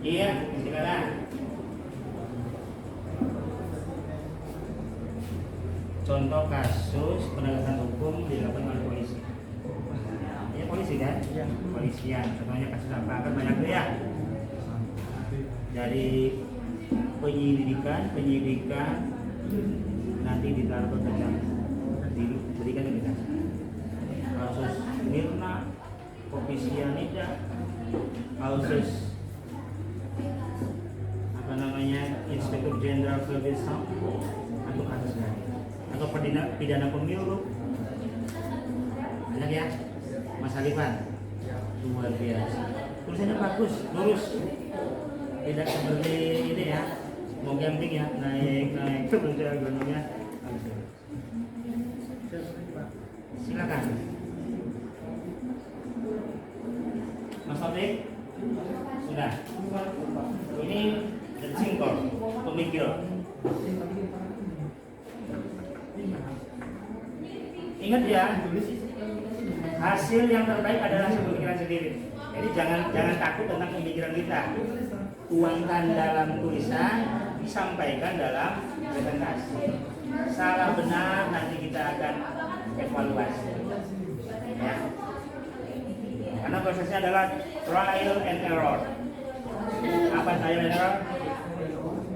Iya, silakan. Contoh kasus penegakan hukum dilakukan oleh polisi. Ya polisi kan? Iya. Polisian. Contohnya kasus apa? Kan banyak tuh ya. Dari penyidikan nanti ditaruh ke kejaksaan, diberikan ke kejaksaan. Kasus Mirna, kopi sianida, kasus apa namanya Inspektur Jenderal Verdi Sambo atau kasus lain, atau pidana pemilu. Banyak ya, Mas Alifan, luar biasa. Tulisannya bagus, lurus, tidak seperti ini ya, mau camping ya, naik terus ya gunungnya. Silakan, Mas Taufik. Sudah. Ini singkong, pemikir. Ingat ya, hasil yang terbaik adalah pemikiran sendiri. Jadi jangan takut tentang pemikiran kita. Tuangkan dalam tulisan, disampaikan dalam presentasi. Salah benar nanti kita akan evaluasi. Ya. Karena prosesnya adalah trial and error. Apa trial and error?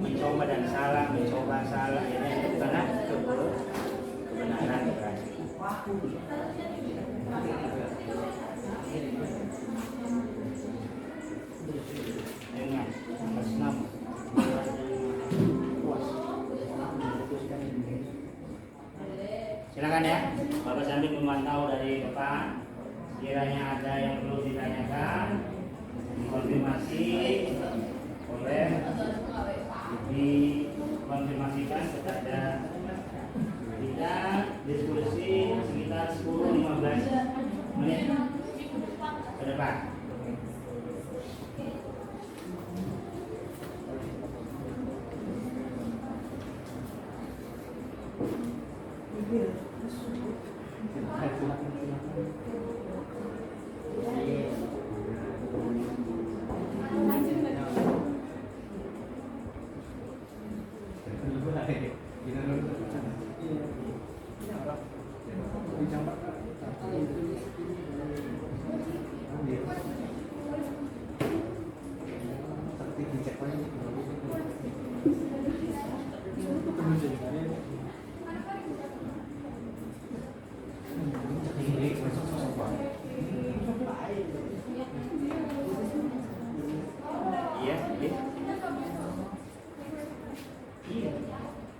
Mencoba dan salah, mencoba salah. Ini karena kebenaran berarti. Dengan atas nama silakan ya, Bapak sambil memantau dari Bapak. Kiranya ada yang perlu ditanyakan, dikonfirmasi oleh dikonfirmasikan kepada kita. Diskusi sekitar 10-15 menit ke depan.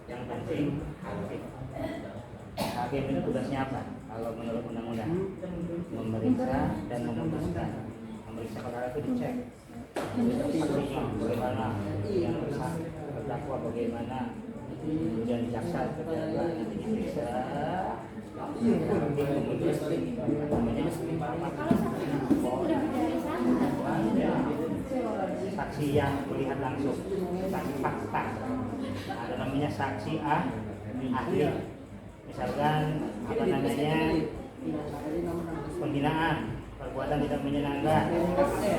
Yang penting hakim itu tugasnya apa? Kalau menurut undang-undang, memeriksa dan memutuskan. Memeriksa perkara itu dicek saksinya bagaimana, yang terdakwa bagaimana, kemudian jaksa terdakwa nanti diperiksa. Saksi yang melihat langsung, saksi fakta, ada namanya saksi ahli. Misalkan apa namanya penghinaan, perbuatan tidak menyenangkan,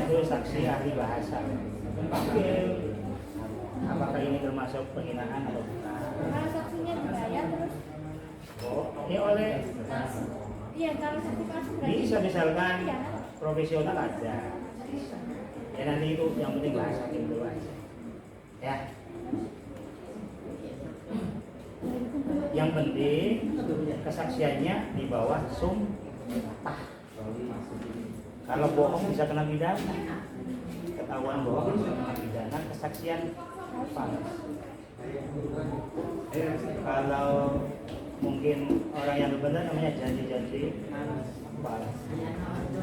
itu saksi ahli bahasa. Apakah ini termasuk penghinaan atau bukan? Kalau saksinya dibayar terus? Ini oleh Iya, kalau saksi palsu berarti bisa misalkan iya. profesional ada. Ya nanti itu yang penting bahasa hakim dulu aja. Ya. Yang penting kesaksiannya di bawah sumpah. Kalau bohong bisa kena pidana. Ketahuan bohong bisa kena pidana, kesaksian palsu. Kalau mungkin orang yang benar namanya janji-janji palsu.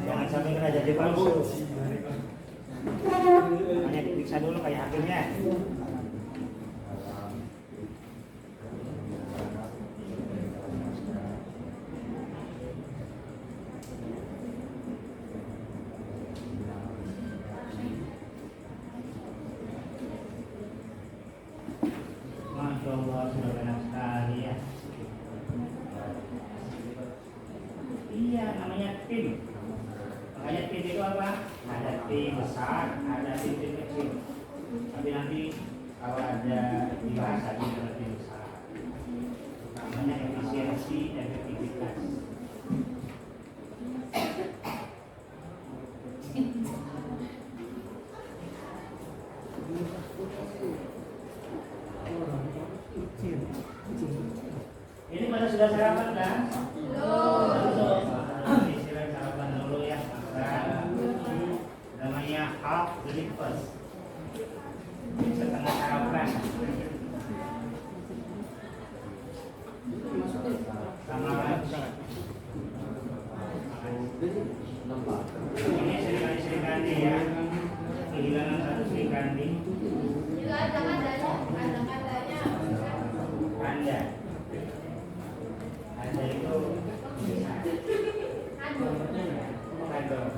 Jangan sampai kena janji palsu. Hanya diperiksa dulu kayak hakimnya. Masya Allah, sudah banyak sekali ya. Iya, namanya tim. Makanya tim itu apa? Ada tim besar, ada tim kecil. Tapi nanti kalau ada dibahas lagi dengan tim besar. Namanya efisiensi, efektivitas. Ini pada sudah sarapan kan? Belum. Istilah sarapan dulu ya, makan. Namanya half breakfast. Setengah sarapan. Sama lunch. Ini serikandi ya. Kehilangan satu serikandi. Juga ada katanya. Anda. Anda itu kandung.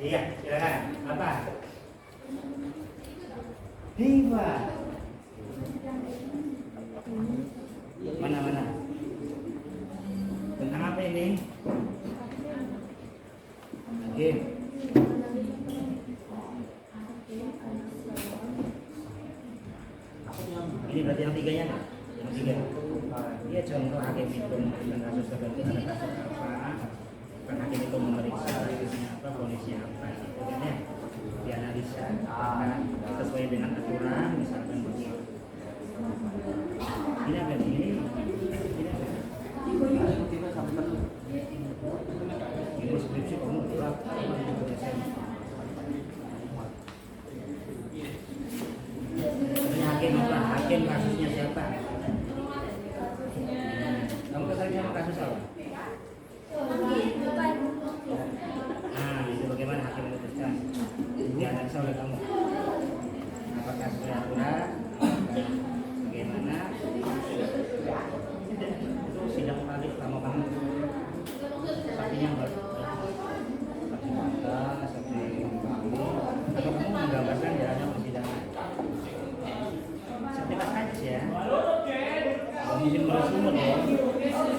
Iya, silakan. Apa? Heba. Mana? Tentang apa ini? Oke. Ini berarti yang tiganya nggak? Yang tiga. Dia contoh hakim itu memberikan kasus tertentu ada kasus apa? Kan hakim itu memeriksa kasusnya apa, kondisinya apa, gitu kan ya? Dianalisa, apakah sesuai dengan aturan, misalkan begitu. Ini apa nih? Ini apa? Ini skripsi kamu berat. Ini hakim apa? Hakim kasusnya siapa? Kamu kesannya sama kasus apa? Nah, itu bagaimana hakim memutuskan? Dianalisa oleh kamu. Apakah sesuai aturan? Bagaimana? Itu sidang tadi sama kamu. Saksinya baru. Saksi mata, saksi kamu. Atau kamu menggambarkan jalannya persidangan? Sekilas aja ya. Mungkin bersumber dong.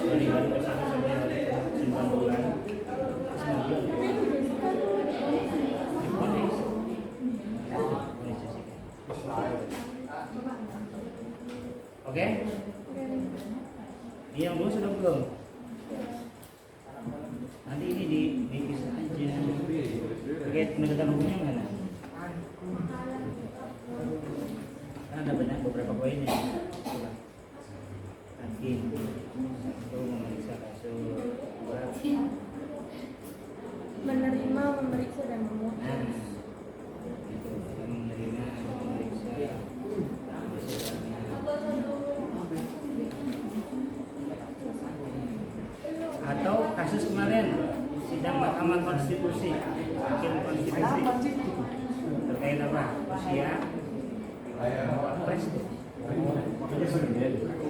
Dari hari ke-1 sampai hari ke-9 bulan. Oke? Yang dulu sudah belum? Nanti ini dipisah aja. Oke, penegakan hukumnya mana? Kan ada banyak beberapa poinnya. Hakim satu memeriksa kasus, dua Menerima, memeriksa dan memutus. nah itu menerima, memeriksa, atau kasus kemarin sidang Mahkamah Konstitusi, hakim konstitusi terkait apa? Usia presiden.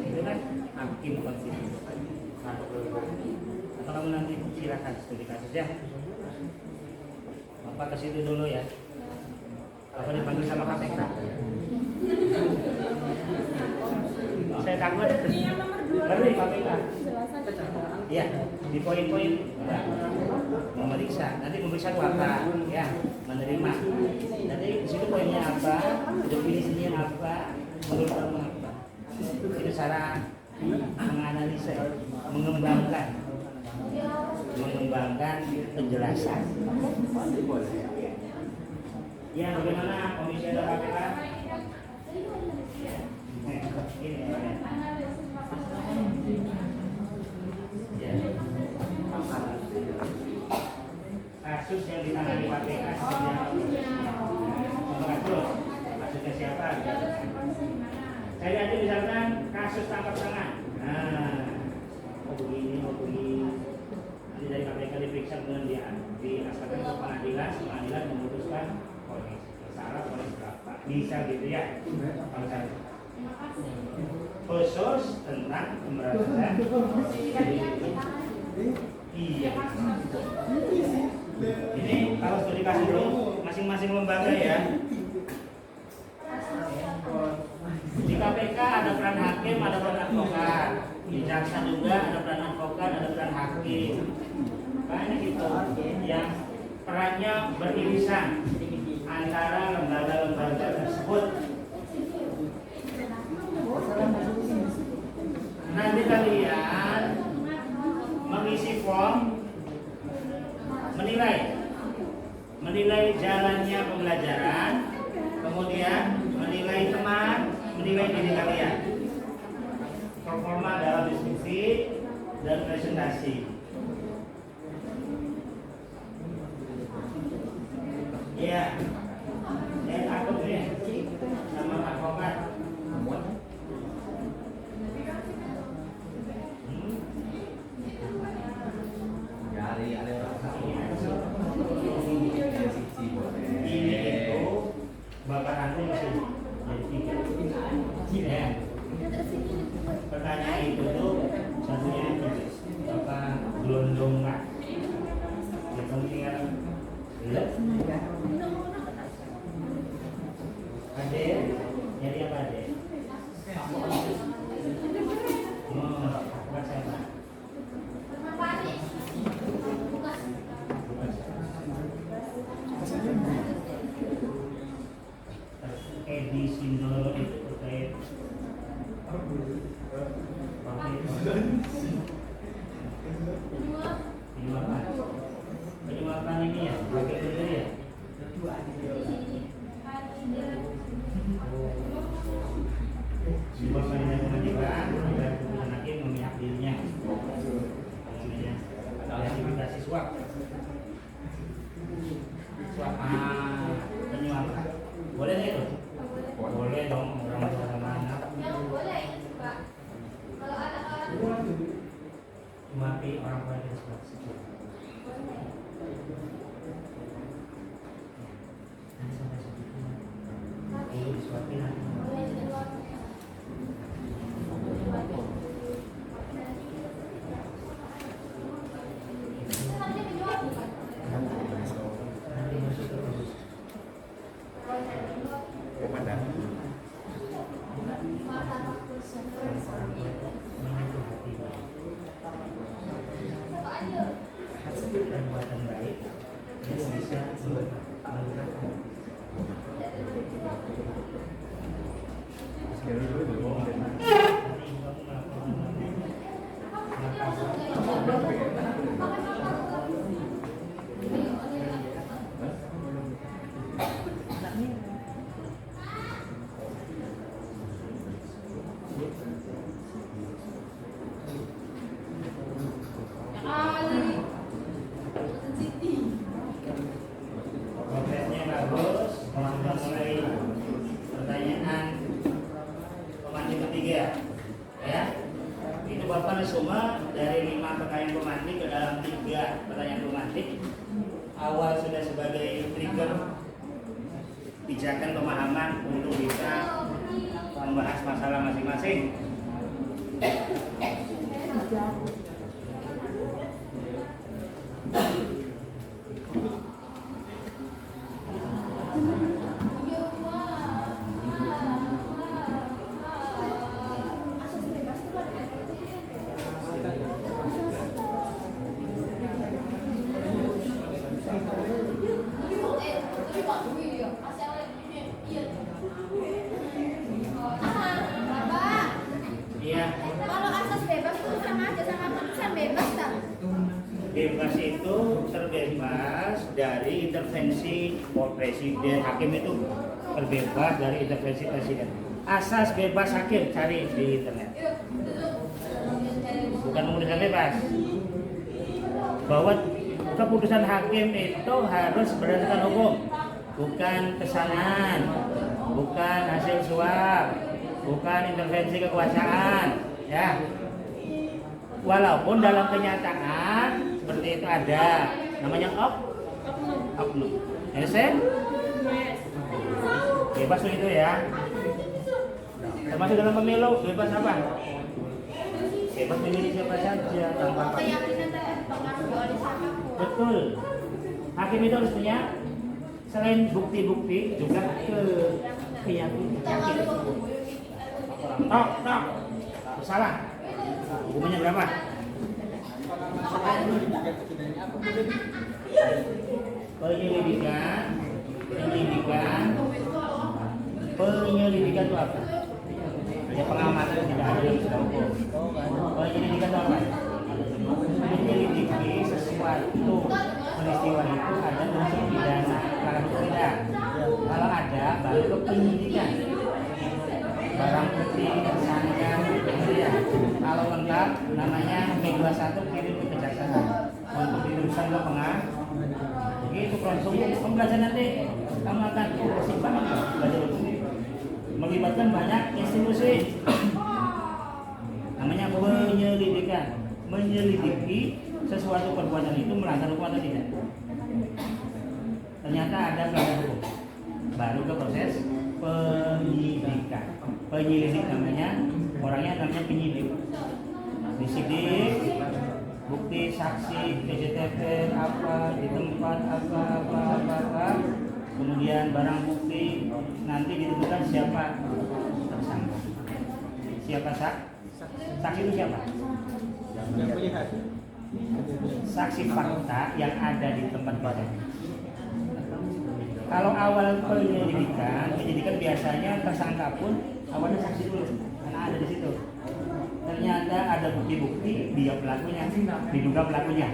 Itu kan hakim konstitusi. Atau kamu nanti silakan studi kasus ya. Bapak ke situ dulu ya. Bapak dipanggil sama KPK. Saya takut. Ini yang nomor 2. Ngeri KPK. Penjelasan. Iya, di poin-poin ya, memeriksa. Nanti memeriksa itu apa? Ya, menerima. Nanti di situ poinnya apa? Definisinya apa? Menurut kamu apa? Itu cara menganalisa, mengembangkan penjelasan. Ya, bagaimana komisioner KPK? Ini. Ya. Kasus yang ditangani KPK seperti apa? Kasusnya siapa? Saya aja misalkan kasus tangkap tangan. Nah, mau begini. Nanti dari KPK diperiksa kemudian diasakan ke pengadilan memutuskan vonis bersalah vonis berapa. Bisa gitu ya? Kalau saya khusus tentang pemberantasan. Iya. Ini kalau sudah dikasih dulu masing-masing lembaga ya. Di KPK ada peran hakim, ada peran advokat. Di jaksa juga ada peran advokat, ada peran hakim. Banyak itu yang perannya beririsan antara lembaga-lembaga tersebut. Nanti kalian mengisi form menilai jalannya pembelajaran, kemudian menilai teman, menilai diri kalian, performa dalam diskusi dan presentasi. Ya, saya takut nih sama advokat. Ini itu bakarannya masih jadi 3. Ya. Pertanyaan itu tuh satunya itu apa? Penyuapan ini ya, pakai dulu ya. Sebuah pengadilan kewajiban agar putusan hakim memihak dirinya. Gratifikasi suap. Suap penyuapan. Boleh nggak itu? Boleh dong, orang tua sama anak. Yang boleh itu Pak. Kalau anak-anak Nyuapi orang tua kita suap. Nanti sampai segitu. Dulu disuapin nanti. Nanti masuk terus. Menyentuh hati dan buatan baik yang bisa menggerakkan. Prosesnya bagus, teman-teman mulai pertanyaan pemantik ketiga, ya. Itu Bapak semua dari 5 pertanyaan pemantik ke dalam 3 pertanyaan pemantik. Awal sudah sebagai trigger pijakan pemahaman untuk bisa membahas masalah masing-masing. Iya, Kalau asas bebas itu sama aja sama putusan bebas tak? bebas itu terbebas dari intervensi presiden. Hakim itu terbebas dari intervensi presiden. Asas bebas hakim cari di internet. Bukan keputusan bebas. Bahwa keputusan hakim itu harus berdasarkan hukum, bukan kesalahan, bukan hasil suap, bukan intervensi kekuasaan, ya. Walaupun dalam kenyataan seperti itu ada namanya oknum. Understand? Bebas itu ya. Termasuk dalam pemilu bebas apa? Bebas memilih siapa saja tanpa Keyakinan terpengaruh oleh siapapun. betul. Hakim itu harus punya selain bukti-bukti juga keyakinan. Tok. Salah. Hukumannya berapa? Penyelidikan itu apa? Ya, pengamatan tidak ada yang sudah hukum. Penyelidikan itu apa? Menyelidiki sesuatu peristiwa itu ada unsur pidana atau tidak. Kalau ada, baru ke penyidikan. Barang bukti, tersangka, ya. Kalau lengkap, namanya P21 kirim ke kejaksaan untuk diteruskan ke pengadilan. Begitu proses pembelajaran nanti kamu akan bersih banget belajar hukum. Melibatkan banyak institusi. Namanya penyelidikan, menyelidiki sesuatu perbuatan itu melanggar hukum atau tidak. Ternyata ada pelanggaran hukum, baru ke proses penyidikan. Penyelidik namanya, orangnya namanya penyidik. Disidik, bukti saksi, CCTV apa di tempat apa, kemudian barang bukti nanti ditentukan siapa tersangka, siapa saksi itu siapa? Yang melihat. Saksi fakta yang ada di tempat kejadian. Kalau awal penyidikan biasanya tersangka pun awalnya saksi dulu karena ada di situ. Dan ternyata ada bukti-bukti dia pelakunya, diduga pelakunya,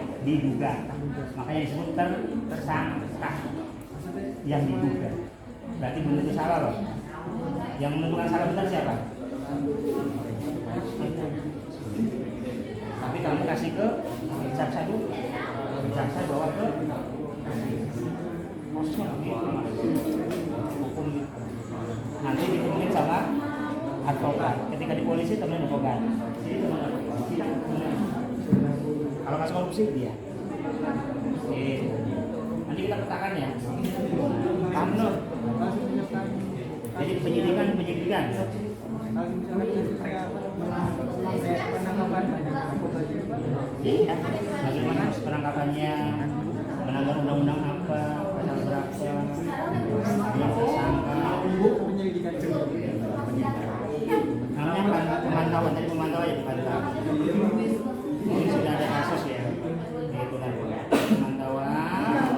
makanya disebut tersangka yang diduga. Berarti belum tentu salah loh. Yang menentukan salah benar siapa? Tapi kamu kasih ke jaksa dulu, jaksa bawa ke hukum, nanti dihubungin sama advokat. Ketika di polisi temen advokat. Kalau kasus korupsi dia. Oke. Nanti kita petakan ya. Kamu. Jadi penyidikan. Iya. Bagaimana penangkapannya? Melanggar undang-undang apa? Pasal berapa? Yang tersangka. Namanya pemantauan, tadi pemantauan ya dipantau. Ini sudah ada kasus ya, yaitu pemantauan.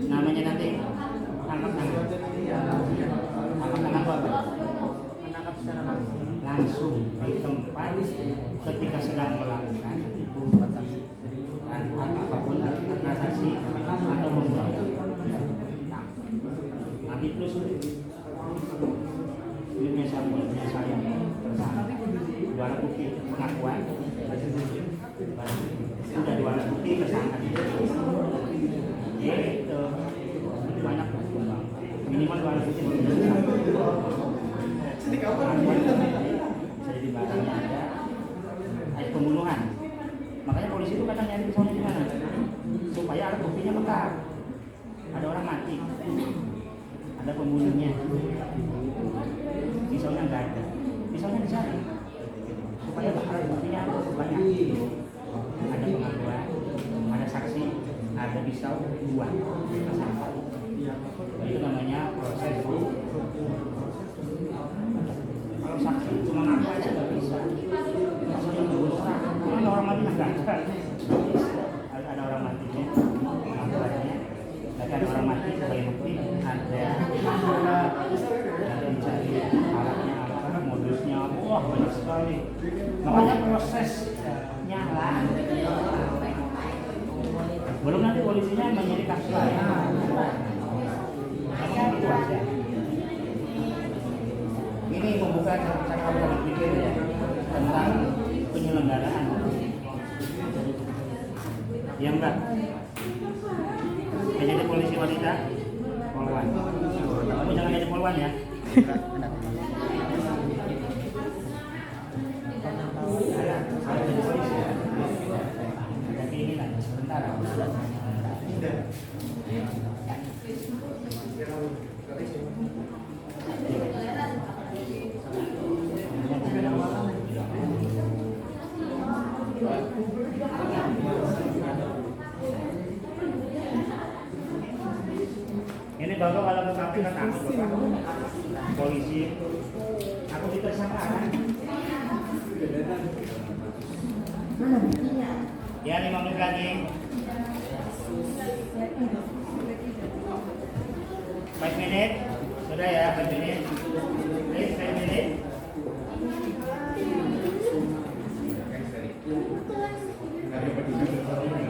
Namanya nanti tangkap tangan apa? Menangkap secara langsung di tempat ketika sedang melakukan apapun transaksi atau membawa. Nanti terus ini saya dua alat bukti pengakuan sudah dua alat bukti tersangka itu banyak minimal dua alat bukti jadi barangnya ada pembunuhan. Makanya polisi itu kadang nyari pisaunya di mana supaya alat buktinya lengkap. Ada orang mati, ada pembunuhnya, pisaunya nggak ada, pisaunya dicari supaya alat buktinya banyak. Ada pengakuan, ada saksi, ada pisau dua, itu namanya proses. Kalau saksi cuma ngaku aja nggak bisa, maksudnya membunuh orang, ada orang mati nggak ada. Ada orang matinya, pengakuannya, tapi ada orang mati sebagai bukti, ada dicari alatnya apa, modusnya, wah banyak sekali. Makanya prosesnya lah. Belum nanti polisinya menjadi kasus lain. Makanya itu aja. Ini membuka cara berpikir ya tentang penyelenggaraan. Ya enggak? Jadi polisi wanita, polwan. Kamu jangan jadi polwan ya. Ada jadi polisi ya. Ada keinginan sebentar. Ini bapak kalau ke KPK kan takut bapak. Polisi, aku ditersangkakan. Mana buktinya? Ya 5 menit lagi. 5 menit, sudah ya 5 menit. Please 5 menit.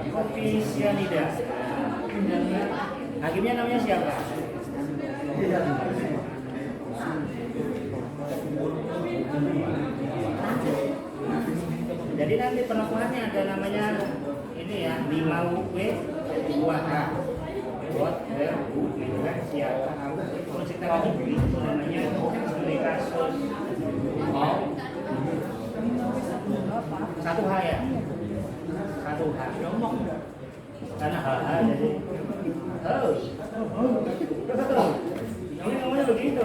Kopi sianida. Hakimnya namanya siapa? Jadi nanti penekuannya ada namanya ini ya 5W 2H. What, where, who, gitu kan, siapa, kalau cerita lagi itu namanya studi kasus. Oh, 1H ya? 1H. Karena H jadi ini ngomongnya begitu.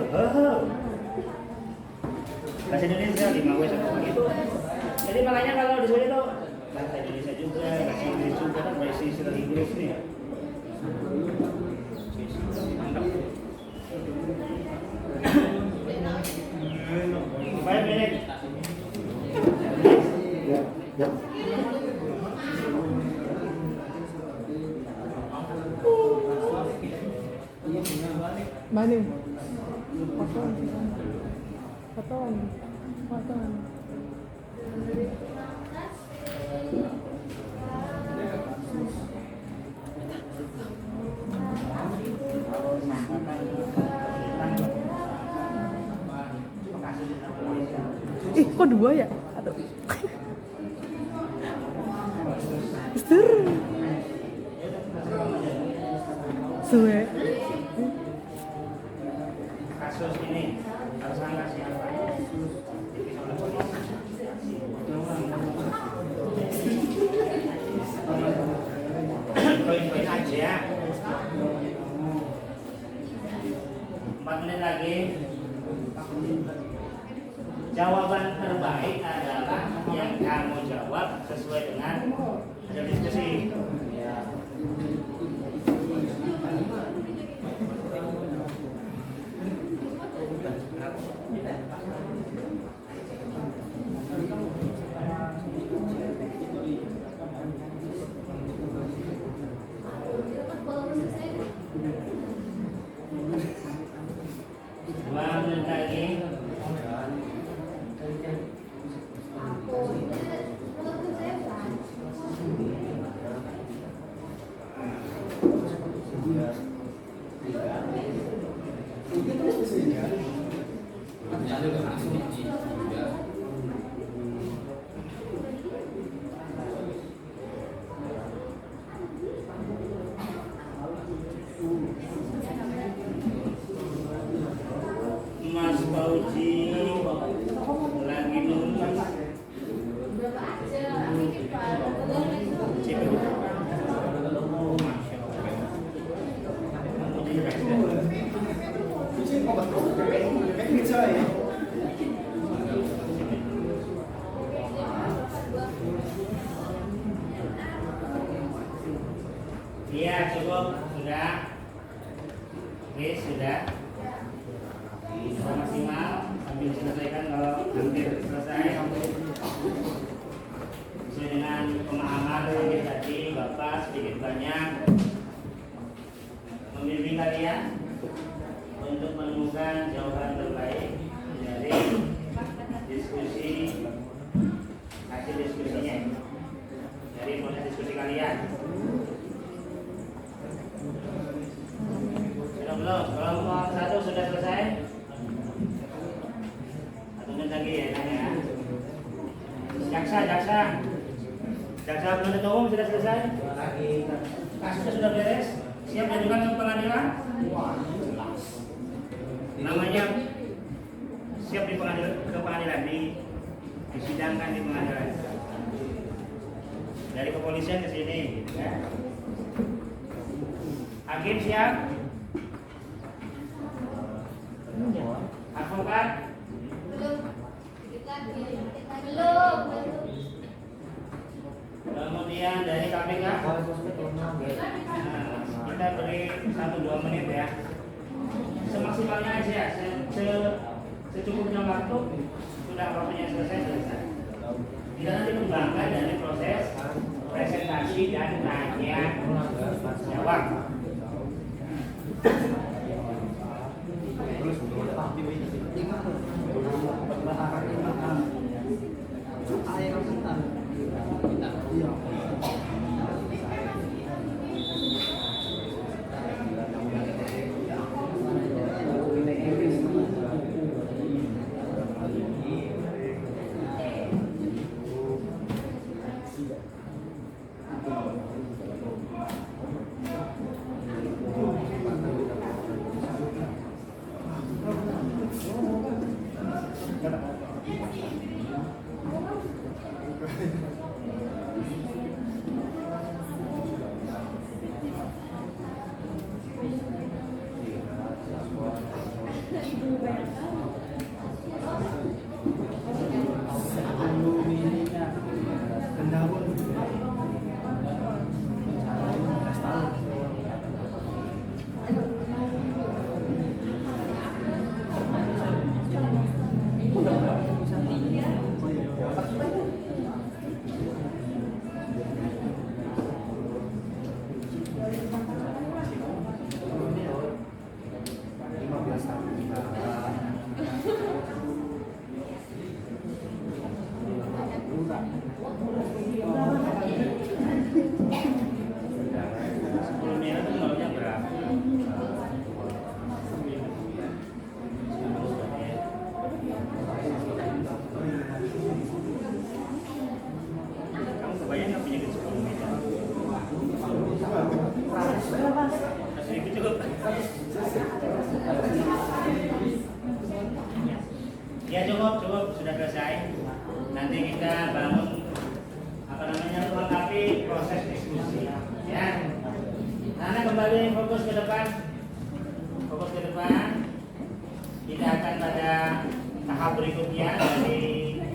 Bahasa Indonesia 5W 1H gitu. Jadi makanya kalau di sini tuh bahasa Indonesia juga, bahasa Inggris juga kan bahasa istilah Inggris nih. Mantap. 5 menit. Ya. Mana? Fotoan. Kok dua ya? Atau Ser. Suwe. Kasus ini tersangka siapa? Poin-poin aja. 4 menit lagi. Jawaban terbaik adalah yang kamu jawab sesuai dengan hasil diskusi. Mas Fauzi lagi nonton Berapa aja? Ini Pak. Iya cukup, sudah. Oke, sudah. Sudah maksimal, sambil selesaikan kalau hampir selesai. Sesuai dengan pemahaman sampai tadi, Bapak sedikit banyak membimbing kalian untuk menemukan jawaban terbaik dari diskusi hasil diskusinya, dari proses diskusi kalian. Belum, kelompok 1 sudah selesai? Satu menit lagi ya, ya. Jaksa penuntut umum sudah selesai? Kasusnya sudah beres? Siap diajukan ke pengadilan? Namanya siap di pengadilan, ke pengadilan, disidangkan di pengadilan. Dari kepolisian ke sini, ya. Hakim siap? Advokat? Belum. Dikit lagi. Belum. Kemudian dari KPK? Nah, kita beri 1-2 menit ya. Semaksimalnya aja, secukupnya waktu. Sudah waktunya selesai. Kita nanti kembangkan dari proses presentasi dan tanya jawab. cukup sudah selesai. Nanti kita bangun melengkapi proses diskusi. Ya. Nah, kembali fokus ke depan. Fokus ke depan. Kita akan pada tahap berikutnya dari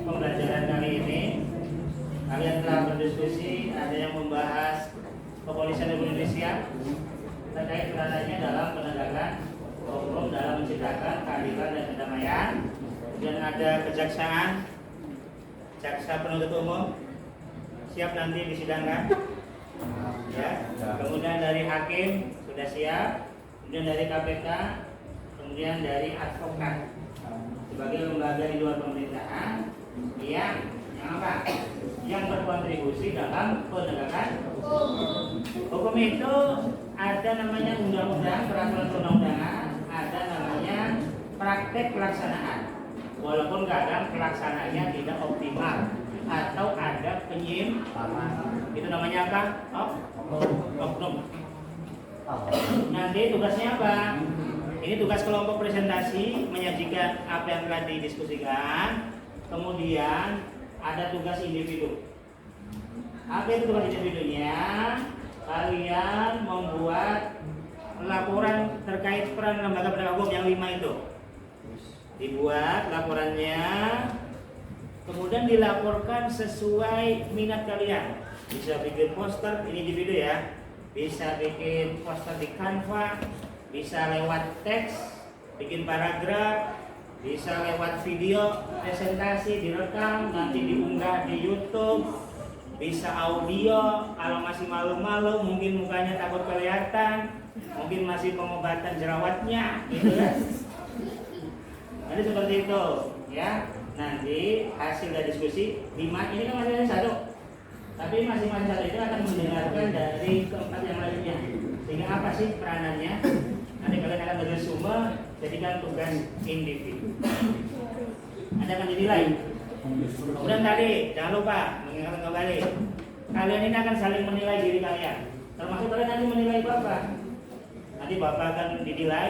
pembelajaran kali ini. Kalian telah berdiskusi, ada yang membahas kepolisian Republik Indonesia terkait peranannya dalam penegakan hukum dalam menciptakan keadilan dan kedamaian. Kemudian ada kejaksaan, jaksa penuntut umum siap nanti disidangkan. Ya. Kemudian dari hakim sudah siap, kemudian dari KPK, kemudian dari advokat sebagai lembaga di luar pemerintahan yang apa? Yang berkontribusi dalam penegakan hukum. Itu ada namanya undang-undang, peraturan perundang-undangan, ada namanya praktek pelaksanaan. Walaupun kadang pelaksanaannya tidak optimal atau ada penyimpangan. Itu namanya apa? Oknum. Nanti tugasnya apa? Ini tugas kelompok presentasi, menyajikan apa yang telah didiskusikan. Kemudian ada tugas individu. Apa itu tugas individunya? Kalian membuat laporan terkait peran lembaga penegak hukum yang 5 itu. Dibuat laporannya, kemudian dilaporkan sesuai minat kalian. Bisa bikin poster, ini individu ya. Bisa bikin poster di Canva, bisa lewat teks, bikin paragraf, bisa lewat video presentasi direkam nanti diunggah di YouTube, bisa audio. Kalau masih malu-malu, mungkin mukanya takut kelihatan, mungkin masih pengobatan jerawatnya, gitu ya. Jadi seperti itu, ya. Nanti hasil dari diskusi 5 ini kan masih satu, tapi masing-masing satu itu akan mendengarkan dari keempat yang lainnya. Sehingga apa sih peranannya? Nanti kalian akan beresume, jadikan tugas individu. Anda akan dinilai. Kemudian tadi jangan lupa mengingatkan kembali, kalian ini akan saling menilai diri kalian. Termasuk kalian nanti menilai bapak. Nanti bapak akan dinilai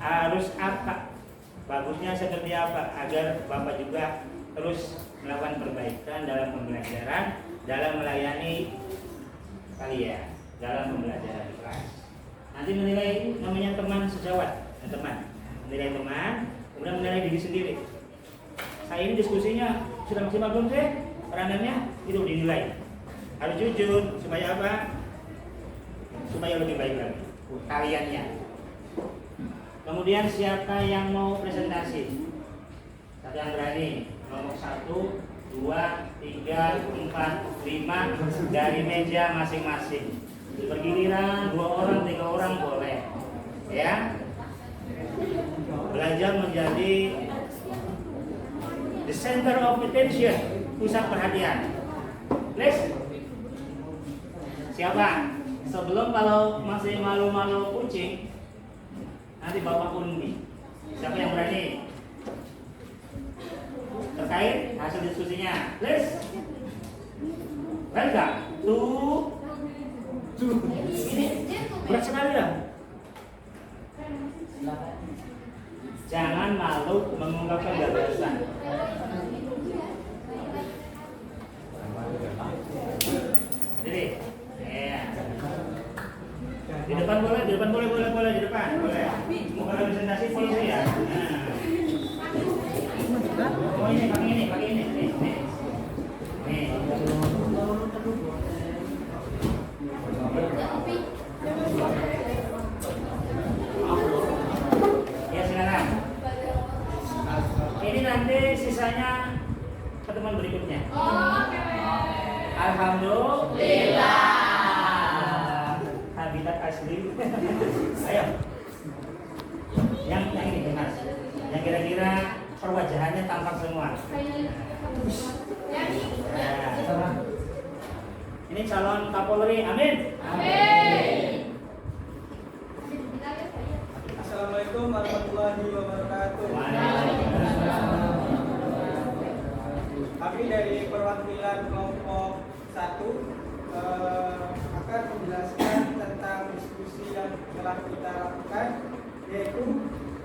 harus apa, bagusnya seperti apa, agar bapak juga terus melakukan perbaikan dalam pembelajaran, dalam melayani kalian dalam pembelajaran kelas. Nanti menilai namanya teman sejawat, teman, menilai teman, kemudian menilai diri sendiri. Saya ini diskusinya sudah maksimal belum sih? Peranannya itu dinilai. Harus jujur supaya apa? Supaya lebih baik lagi kaliannya. Kemudian siapa yang mau presentasi? Satu yang berani. Nomor 1, 2, 3, 4, 5 dari meja masing-masing. Bergiliran 2 orang, 3 orang boleh, ya. Belajar menjadi the center of attention, pusat perhatian. Please. Siapa? Sebelum kalau masih malu-malu kucing, nanti bapak undi. Siapa yang berani? Terkait hasil diskusinya, please. Welcome to ini berat sekali ya. Jangan malu mengungkapkan gagasan. Jadi, ya. Di depan boleh, di depan boleh, di depan boleh. Mau kalau presentasi polisi ya. Oh ini pakai ini, nih. Ya silakan. Ini nanti sisanya pertemuan berikutnya. Alhamdulillah. Habitat asli. Ayo. Yang ini Mas. Yang kira-kira perwajahannya tampak semua. Ini calon Kapolri, amin. Amin. Assalamualaikum warahmatullahi wabarakatuh. Kami dari perwakilan kelompok 1 akan menjelaskan tentang diskusi yang telah kita lakukan, yaitu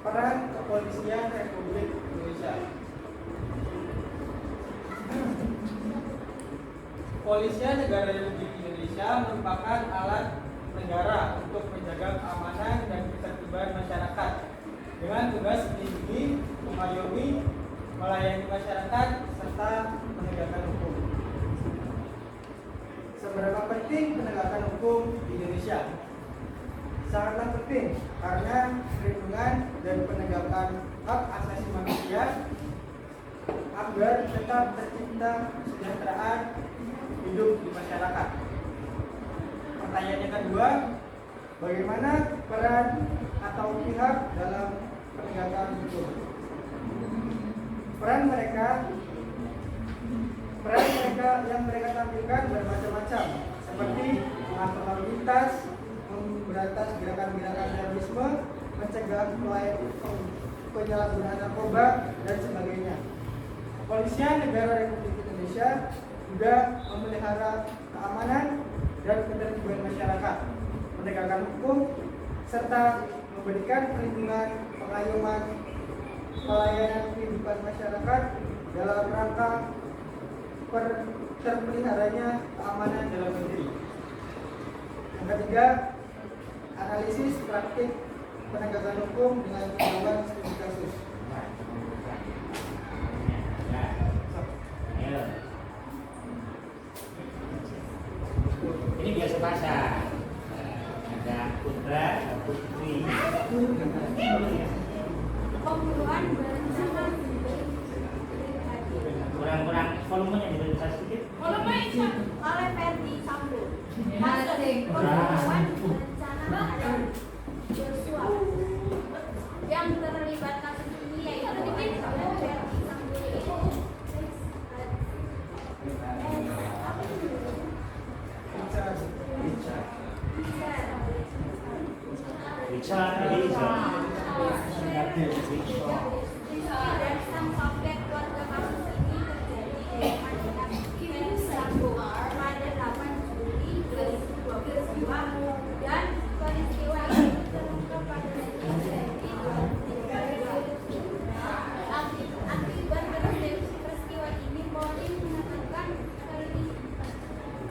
peran kepolisian Republik Indonesia. Kepolisian Negara Republik Indonesia merupakan alat negara untuk menjaga keamanan dan ketertiban masyarakat dengan tugas melindungi, mengayomi, melayani masyarakat serta menegakkan hukum. Seberapa penting penegakan hukum di Indonesia? Sangatlah penting karena perlindungan dan penegakan hak asasi manusia agar tetap tercipta kesejahteraan hidup di masyarakat. Pertanyaan yang kedua, bagaimana peran atau pihak dalam penegakan hukum? Peran mereka yang mereka tampilkan bermacam-macam, seperti mengatur lalu lintas, memberantas gerakan-gerakan terorisme, mencegah penyalahgunaan narkoba, dan sebagainya. Kepolisian Negara Republik Indonesia juga memelihara keamanan dan ketertiban masyarakat, menegakkan hukum, serta memberikan perlindungan, pengayoman, pelayanan kehidupan masyarakat dalam rangka terpeliharanya keamanan dalam negeri. Yang ketiga, analisis praktik penegakan hukum dengan pengembangan studi kasus. Ini biasa bahasa. Ada putra, putri. Pembunuhan berencana. Kurang-kurang volumenya diberi sedikit. Volume itu oleh Ferdi Sambo. Kasus pembunuhan berencana terhadap Joshua yang terlibat kasus ini yaitu Ferdi Sambo itu Richard Eliezer. dan sang subjek keluarga kasus ini terjadi Ferdi Sambo pada 8 Juli 2022 dan peristiwa ini terungkap pada 9 Juli 2022. Akibat peristiwa ini Polri menetapkan terlibatannya sebagai tersangka pembunuhan berencana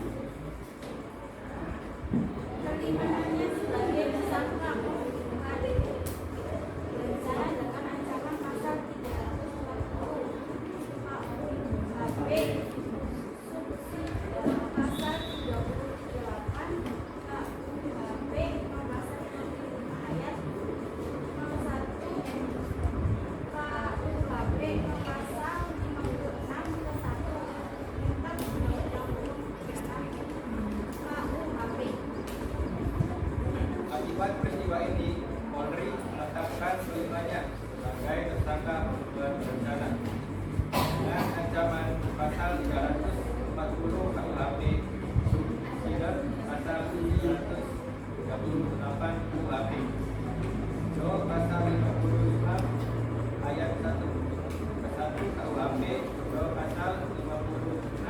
dengan ancaman pasal 340 KUHP pasal 38 KUHP pasal 55 ayat 01 KUHP pasal 56 ke 1 tentang undang-undang KUHP. Akibat peristiwa ini, Polri menetapkan kelimanya sebagai tersangka pembunuhan berencana dengan ancaman pasal 340 KUHP subsidiar pasal 338 KUHP Jo pasal 55 ayat 1 ke 1 KUHP Jo pasal 56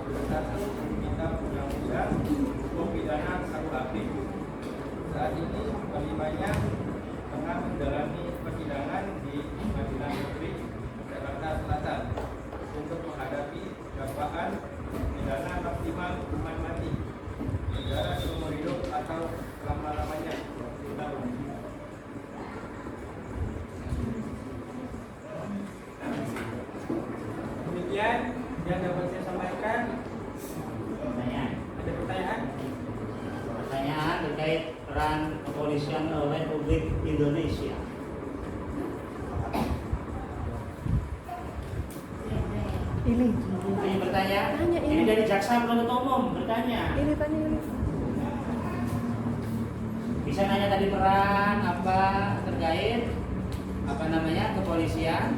ke 1 Kitab Undang-Undang Hukum Pidana KUHP. Saat ini kelimanya tengah menjalani persidangan di Pengadilan Negeri Jakarta Selatan untuk menghadapi dakwaan pidana maksimal hukuman mati, penjara seumur hidup atau selama-lamanya 20 tahun. Demikian yang dapat saya sampaikan. Pertanyaan. Ada pertanyaan? Pertanyaan terkait peran kepolisian Republik Indonesia. Ini. Ini bertanya. Tanya, Ini dari jaksa penuntut umum bertanya. Ini tanya ini. Bisa nanya tadi peran apa terkait kepolisian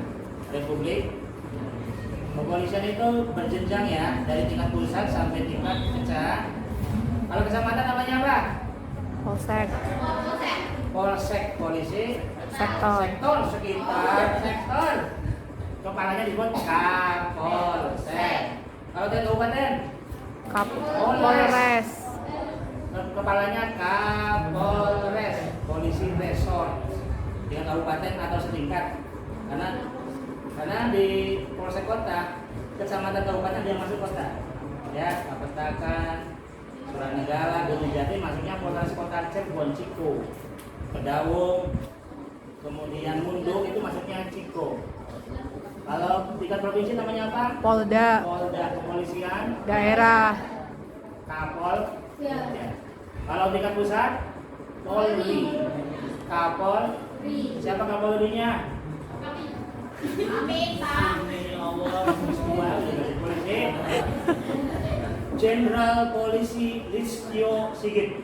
Republik. Kepolisian itu berjenjang ya dari tingkat pusat sampai tingkat kecamatan. Kalau kecamatan namanya apa? Polsek. Polsek, polisi Sektor. sektor sekitar sektor. Kepalanya disebut Kapolsek. Kalau di kabupaten Polres. kepalanya Kapolres, polisi resort dengan kabupaten atau setingkat. Karena di polsek kota, kecamatan kabupaten dia masuk kota. Ya, Kapetakan, Suranegara, Gunung Jati, masuknya Polres Kota Cirebon, Ciko. Kedawung, kemudian Mundung itu masuknya Ciko. Kalau tingkat provinsi namanya apa? Polda, Polda, kepolisian, daerah, Kapol. Ya. Ya. Kalau tingkat pusat, Polri, Kapol. Siapa Kapolrinya? Amin, Pak. Amin ya Allah, semua polisi. Jenderal Polisi Listio Sigit.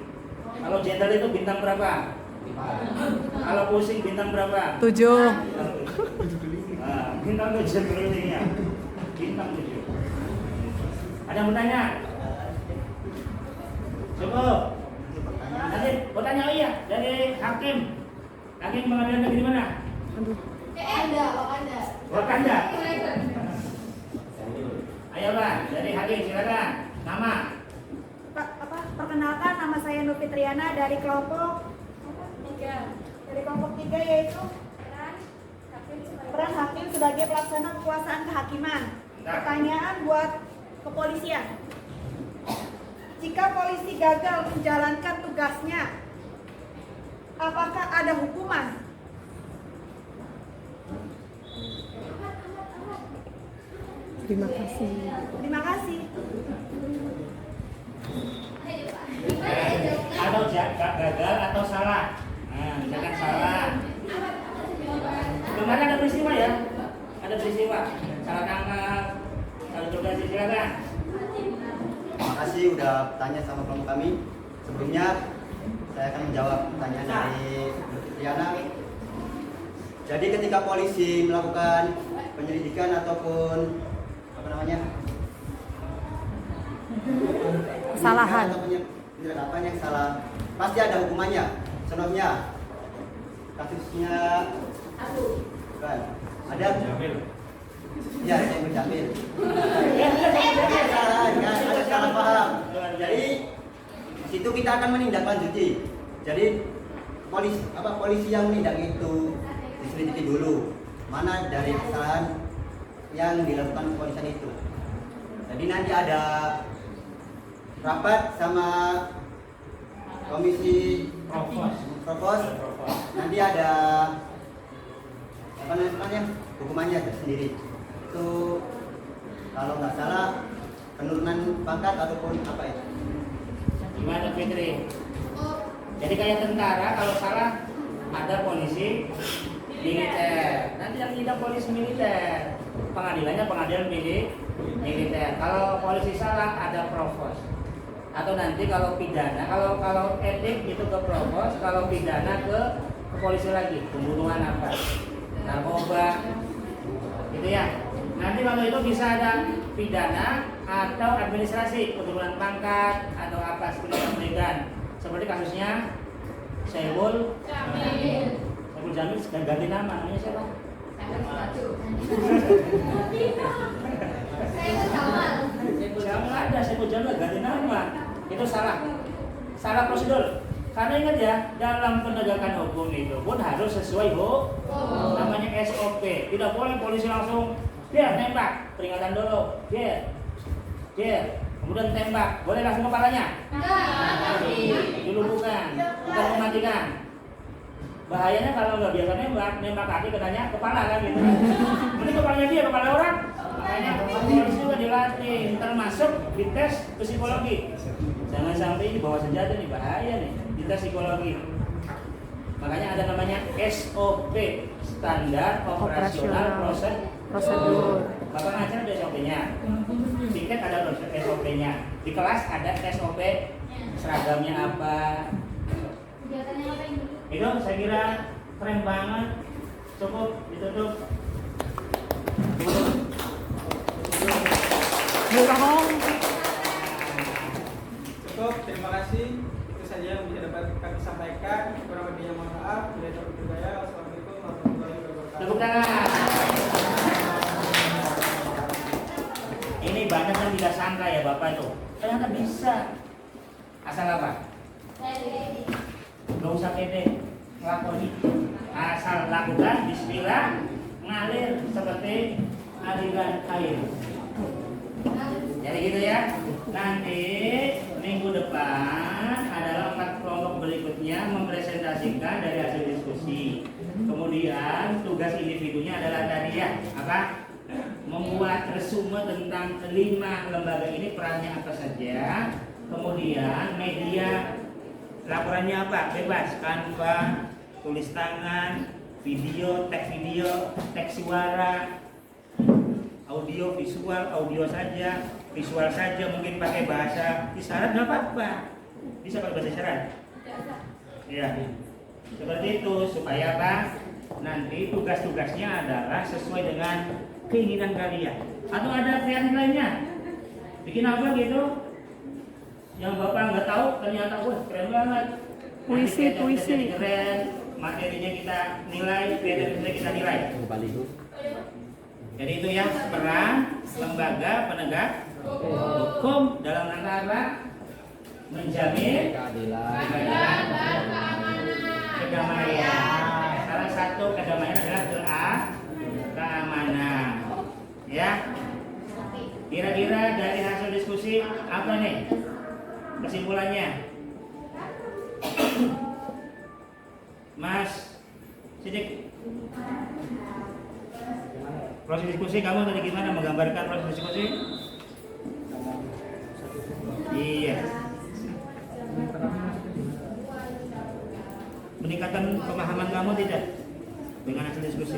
Kalau jenderal itu bintang berapa? Kalau pusing bintang berapa? 7. Nah, bintang 7 polisinya. Bintang 7. Ada yang bertanya? Cukup. Nanti bertanya, oh iya, dari hakim. Hakim pengadilan negeri mana? Ada. Wakanda. Ayo Pak, dari hakim silakan. Nama? Pak, perkenalkan, nama saya Nur Fitriana dari kelompok 3. Dari kelompok 3 yaitu peran hakim sebagai pelaksana kekuasaan kehakiman. Pertanyaan buat kepolisian. Jika polisi gagal menjalankan tugasnya, apakah ada hukuman? Terima kasih. Terima kasih. Atau gagal atau salah. Nah, misalkan salah. Kemarin ada peristiwa ya? Ada peristiwa. Salah tangkap. Kalau coba silakan. Terima kasih udah tanya sama kelompok kami. Sebelumnya saya akan menjawab pertanyaan dari Diana. Jadi ketika polisi melakukan penyelidikan ataupun apa namanya Kesalahan. penyelidikan yang salah, pasti ada hukumannya. Contohnya kasusnya bukan ada ya saya berjamil ada salah paham. Jadi di situ kita akan menindaklanjuti. Jadi polisi yang menindak itu diselidiki dulu mana dari kesalahan yang dilakukan kepolisian itu. Jadi nanti ada rapat sama komisi provos, nanti ada apa namanya hukumannya tersendiri. Itu kalau nggak salah penurunan pangkat ataupun apa itu. Gimana Fitri? Jadi kayak tentara kalau salah ada polisi militer. Nanti yang tidak polisi militer. Pengadilannya pengadilan militer. Kalau polisi salah ada provos. Atau nanti kalau pidana, kalau etik itu ke provos, kalau pidana ke polisi lagi, pembunuhan apa, narkoba, gitu ya. Nanti kalau itu bisa ada pidana atau administrasi, penurunan pangkat atau apa seperti yang diberikan. Seperti kasusnya Saiful Jamil ganti nama, namanya siapa? Jangan ada Saiful Jamil ganti nama. Itu salah prosedur. Karena ingat ya, dalam penegakan hukum itu pun harus sesuai hukum. Namanya SOP. Tidak boleh polisi langsung dia tembak, peringatan dulu, dia, kemudian tembak. Boleh langsung kepalanya? Dulu bukan mematikan. Bahayanya kalau nggak biasa nembak kaki katanya kepala kan gitu. Mending kepalanya dia, kepala orang. Makanya polisi juga dilatih, termasuk dites psikologi. Jangan sampai ini bawa senjata nih, bahaya nih, dites psikologi. Makanya ada namanya SOP, standar operasional prosedur. Bapak ngajar ada SOP-nya, tiket ada SOP-nya, di kelas ada SOP, seragamnya apa. Itu saya kira keren banget. Cukup ditutup. Cukup, terima kasih. Itu saja yang bisa dapat kami sampaikan. Kurang lebihnya mohon maaf. Bila ada berbudaya. Wassalamualaikum warahmatullahi wabarakatuh. Tepuk tangan. Ini banyak yang tidak sangka ya Bapak itu. Ternyata bisa. Asal apa? Gak usah pede ngelakoni. Asal lakukan bismillah, ngalir seperti aliran air. Jadi gitu ya. Nanti minggu depan adalah 4 kelompok berikutnya mempresentasikan dari hasil diskusi. Kemudian tugas individunya adalah tadi ya, apa? Membuat resume tentang 5 lembaga ini, perannya apa saja. Kemudian media laporannya apa? Bebas, Canva, tulis tangan, video, teks suara, audio, visual, audio saja, visual saja, mungkin pakai bahasa isyarat nggak apa-apa, bisa pakai bahasa isyarat. Ya, seperti itu supaya apa? Nanti tugas-tugasnya adalah sesuai dengan keinginan kalian. Atau ada kreatif lainnya, bikin apa gitu? Yang bapak nggak tahu ternyata wah keren banget. Puisi. Keren, materinya kita nilai, kreativitasnya kita nilai. Jadi itu ya peran lembaga penegak hukum dalam rangka menjamin keadilan dan kedamaian. Salah satu kedamaian adalah keamanan. Ya. Kira-kira dari hasil diskusi apa nih kesimpulannya? Mas Sidik, proses diskusi kamu tadi gimana menggambarkan proses diskusi? Iya. Meningkatkan pemahaman kamu tidak dengan hasil diskusi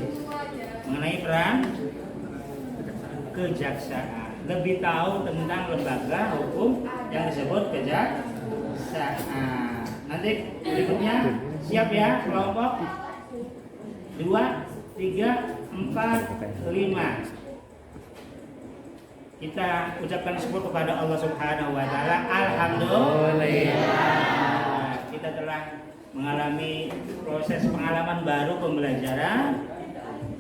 mengenai peran kejaksaan, lebih tahu tentang lembaga hukum yang disebut kejaksaan. Nanti berikutnya siap ya kelompok 2, 3, 4, 5. Kita ucapkan syukur kepada Allah Subhanahu wa taala. Alhamdulillah. Kita telah mengalami proses pengalaman baru pembelajaran.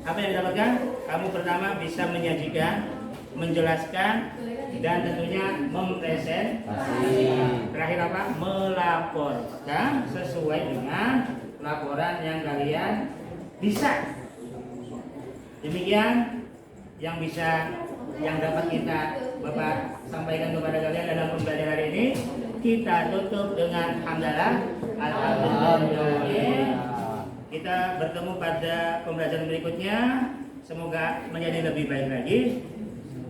Apa yang didapatkan? Kamu pertama bisa menyajikan, menjelaskan, dan tentunya mempresentasi. Terakhir apa? Melaporkan sesuai dengan laporan yang kalian bisa. Demikian yang dapat kita Bapak sampaikan kepada kalian dalam pembelajaran hari ini. Kita tutup dengan hamdalah. Alhamdulillah. Kita bertemu pada pembelajaran berikutnya. Semoga menjadi lebih baik lagi.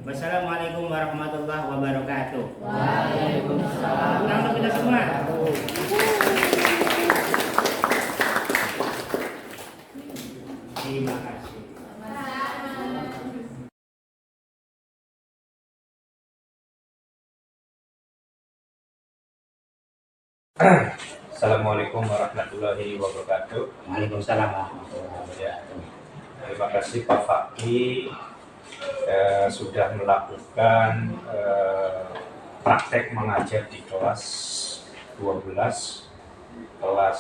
Wassalamualaikum warahmatullahi wabarakatuh. Waalaikumsalam. Untuk kita semua. Terima kasih. Assalamualaikum warahmatullahi wabarakatuh. Waalaikumsalam warahmatullahi wabarakatuh. Terima kasih Pak Fakih sudah melakukan praktek mengajar di kelas 12, kelas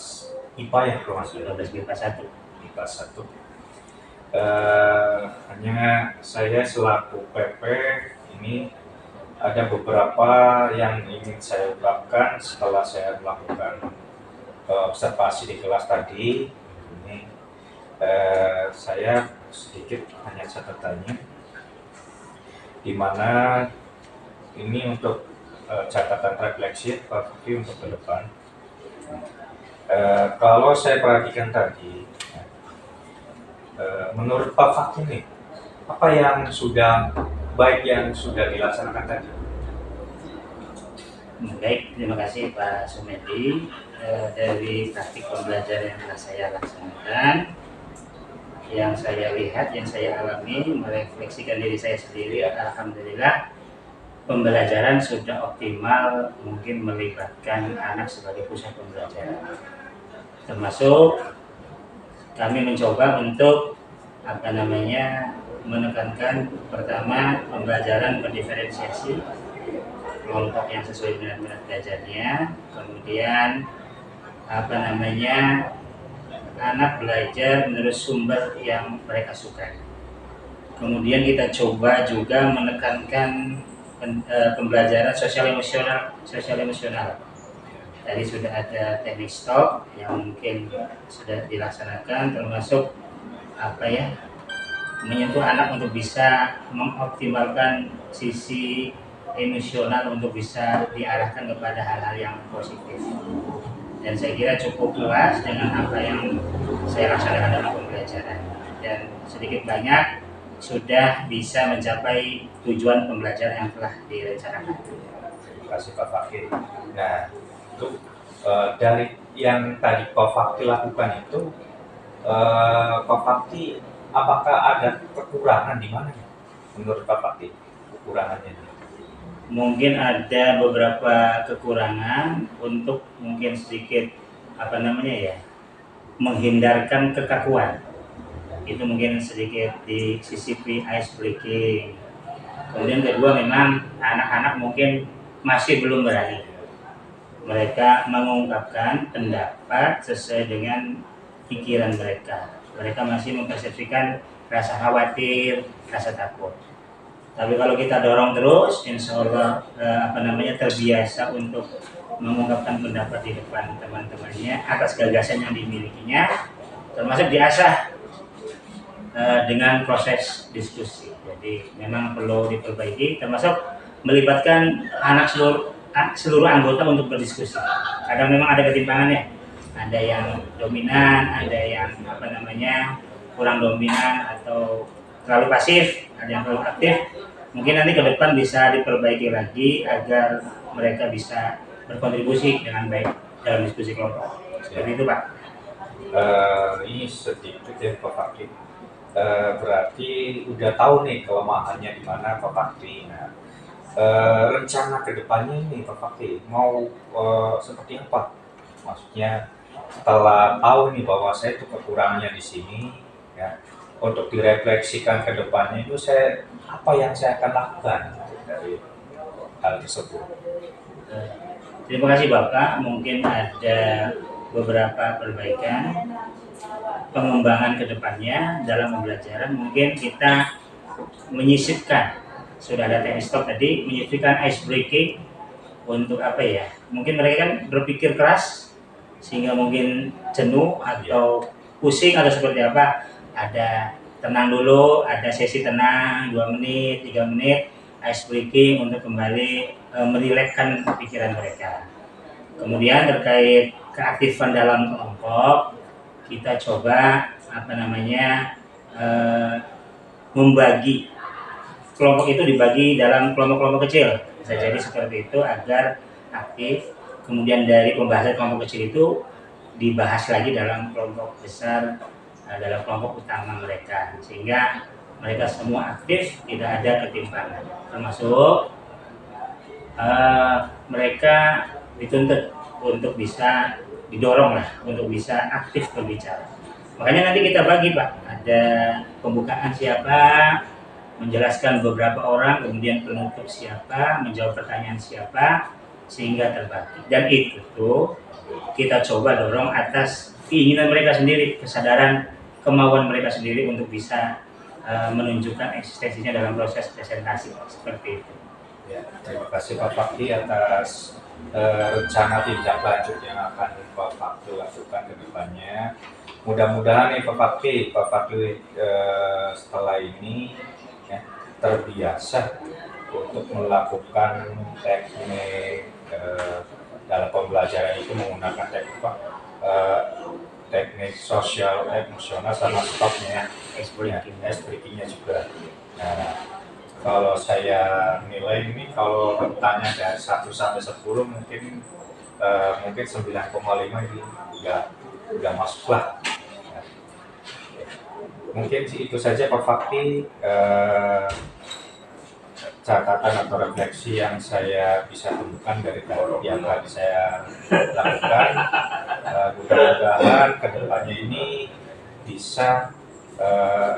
IPA ya kalau masuk 12 IPA 1. IPA 1. Hanya saya selaku PP ini ada beberapa yang ingin saya ungkapkan setelah saya melakukan observasi di kelas tadi. Ini saya sedikit hanya catatannya, di mana ini untuk catatan refleksi Pak Fikri untuk ke depan. Kalau saya perhatikan tadi, menurut Pak Fakih nih, apa yang sudah baik yang sudah dilaksanakan tadi? Baik, terima kasih Pak Sumedi. Dari praktik pembelajaran yang telah saya laksanakan, yang saya lihat, yang saya alami, merefleksikan diri saya sendiri, alhamdulillah pembelajaran sudah optimal, mungkin melibatkan anak sebagai pusat pembelajaran. Termasuk kami mencoba untuk menekankan pertama pembelajaran berdiferensiasi, kelompok yang sesuai dengan minat belajarnya, kemudian anak belajar menurut sumber yang mereka suka. Kemudian kita coba juga menekankan pembelajaran sosial emosional. Tadi sudah ada teknik stop yang mungkin sudah dilaksanakan, termasuk menyentuh anak untuk bisa mengoptimalkan sisi emosional untuk bisa diarahkan kepada hal-hal yang positif. Dan saya kira cukup puas dengan apa yang saya laksanakan dalam pembelajaran, dan sedikit banyak sudah bisa mencapai tujuan pembelajaran yang telah direncanakan. Terima kasih Pak Fakih. Nah, untuk dari yang tadi Pak Fakih lakukan itu, Pak Fakih apakah ada kekurangan di mana menurut Pak Fakih kekurangannya? Mungkin ada beberapa kekurangan untuk mungkin sedikit menghindarkan kekakuan. Itu mungkin sedikit disisipi ice breaking. Kemudian kedua, memang anak-anak mungkin masih belum berani. Mereka mengungkapkan pendapat sesuai dengan pikiran mereka. Mereka masih mempersepsikan rasa khawatir, rasa takut. Tapi kalau kita dorong terus, insya Allah terbiasa untuk mengungkapkan pendapat di depan teman-temannya atas gagasan yang dimilikinya, termasuk diasah dengan proses diskusi. Jadi memang perlu diperbaiki, termasuk melibatkan seluruh anggota untuk berdiskusi. Kadang memang ada ketimpangannya, ada yang dominan, ada yang kurang dominan atau terlalu pasif, ada yang terlalu aktif. Mungkin nanti ke depan bisa diperbaiki lagi agar mereka bisa berkontribusi dengan baik dalam diskusi kelompok. Seperti itu, Pak. Ini sedikit ya Pak Fakih. Berarti udah tahu nih kelemahannya di mana Pak Fakih. Nah, rencana kedepannya ini Pak Fakih mau seperti apa? Maksudnya setelah tahu nih bahwa saya itu kekurangannya di sini, ya, untuk direfleksikan ke depannya itu apa yang saya akan lakukan dari hal tersebut. Terima kasih Bapak. Mungkin ada beberapa perbaikan, pengembangan ke depannya dalam pembelajaran. Mungkin kita menyisipkan, sudah ada teknik stop tadi, menyisipkan ice breaking untuk mungkin mereka kan berpikir keras sehingga mungkin jenuh atau pusing atau seperti apa. Ada tenang dulu, ada sesi tenang 2 menit, 3 menit, ice breaking untuk kembali merilekskan pikiran mereka. Kemudian terkait keaktifan dalam kelompok, kita coba membagi kelompok itu dibagi dalam kelompok-kelompok kecil. Bisa jadi seperti itu agar aktif. Kemudian dari pembahasan kelompok kecil itu dibahas lagi dalam kelompok besar, dalam kelompok utama mereka, sehingga mereka semua aktif, tidak ada ketimpangan. Termasuk mereka dituntut untuk bisa didorong untuk bisa aktif berbicara. Makanya nanti kita bagi Pak, ada pembukaan siapa, menjelaskan beberapa orang, kemudian penutup siapa, menjawab pertanyaan siapa, sehingga terbagi. Dan itu kita coba dorong atas keinginan mereka sendiri, kesadaran, kemauan mereka sendiri untuk bisa menunjukkan eksistensinya dalam proses presentasi seperti itu. Ya, terima kasih Pak Fakih atas rencana tindak lanjut yang akan Pak Fakih lakukan ke depannya. Mudah-mudahan nih Pak Fakih setelah ini ya, terbiasa untuk melakukan teknik dalam pembelajaran itu menggunakan teknik sosial emosional sama stopnya, ice breaking-nya juga. Nah, kalau saya nilai ini, kalau rentangnya dari 1 sampai 10 mungkin 9,5 ini udah masuk lah. Nah, mungkin itu saja Pak Fakih catatan atau refleksi yang saya bisa temukan dari yang tadi saya lakukan. Mudah-mudahan kedepannya ini bisa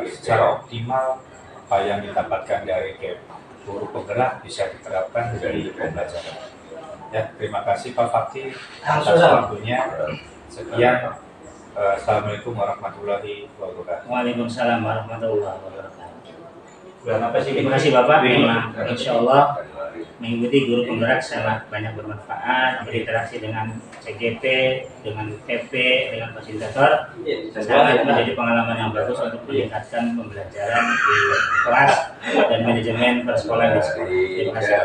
secara optimal apa yang didapatkan dari guru penggerak bisa diterapkan dari pembelajaran. Ya, terima kasih Pak Fakih atas waktunya. Sekian. Assalamualaikum warahmatullahi wabarakatuh. Waalaikumsalam warahmatullahi wabarakatuh. Terima kasih Bapak. Insya Allah mengikuti guru penggerak sangat banyak bermanfaat, berinteraksi dengan CGP, dengan TP, dengan fasilitator, sangat menjadi pengalaman yang bagus untuk meningkatkan pembelajaran di kelas dan manajemen persekolahan di sekolah. Terima kasih.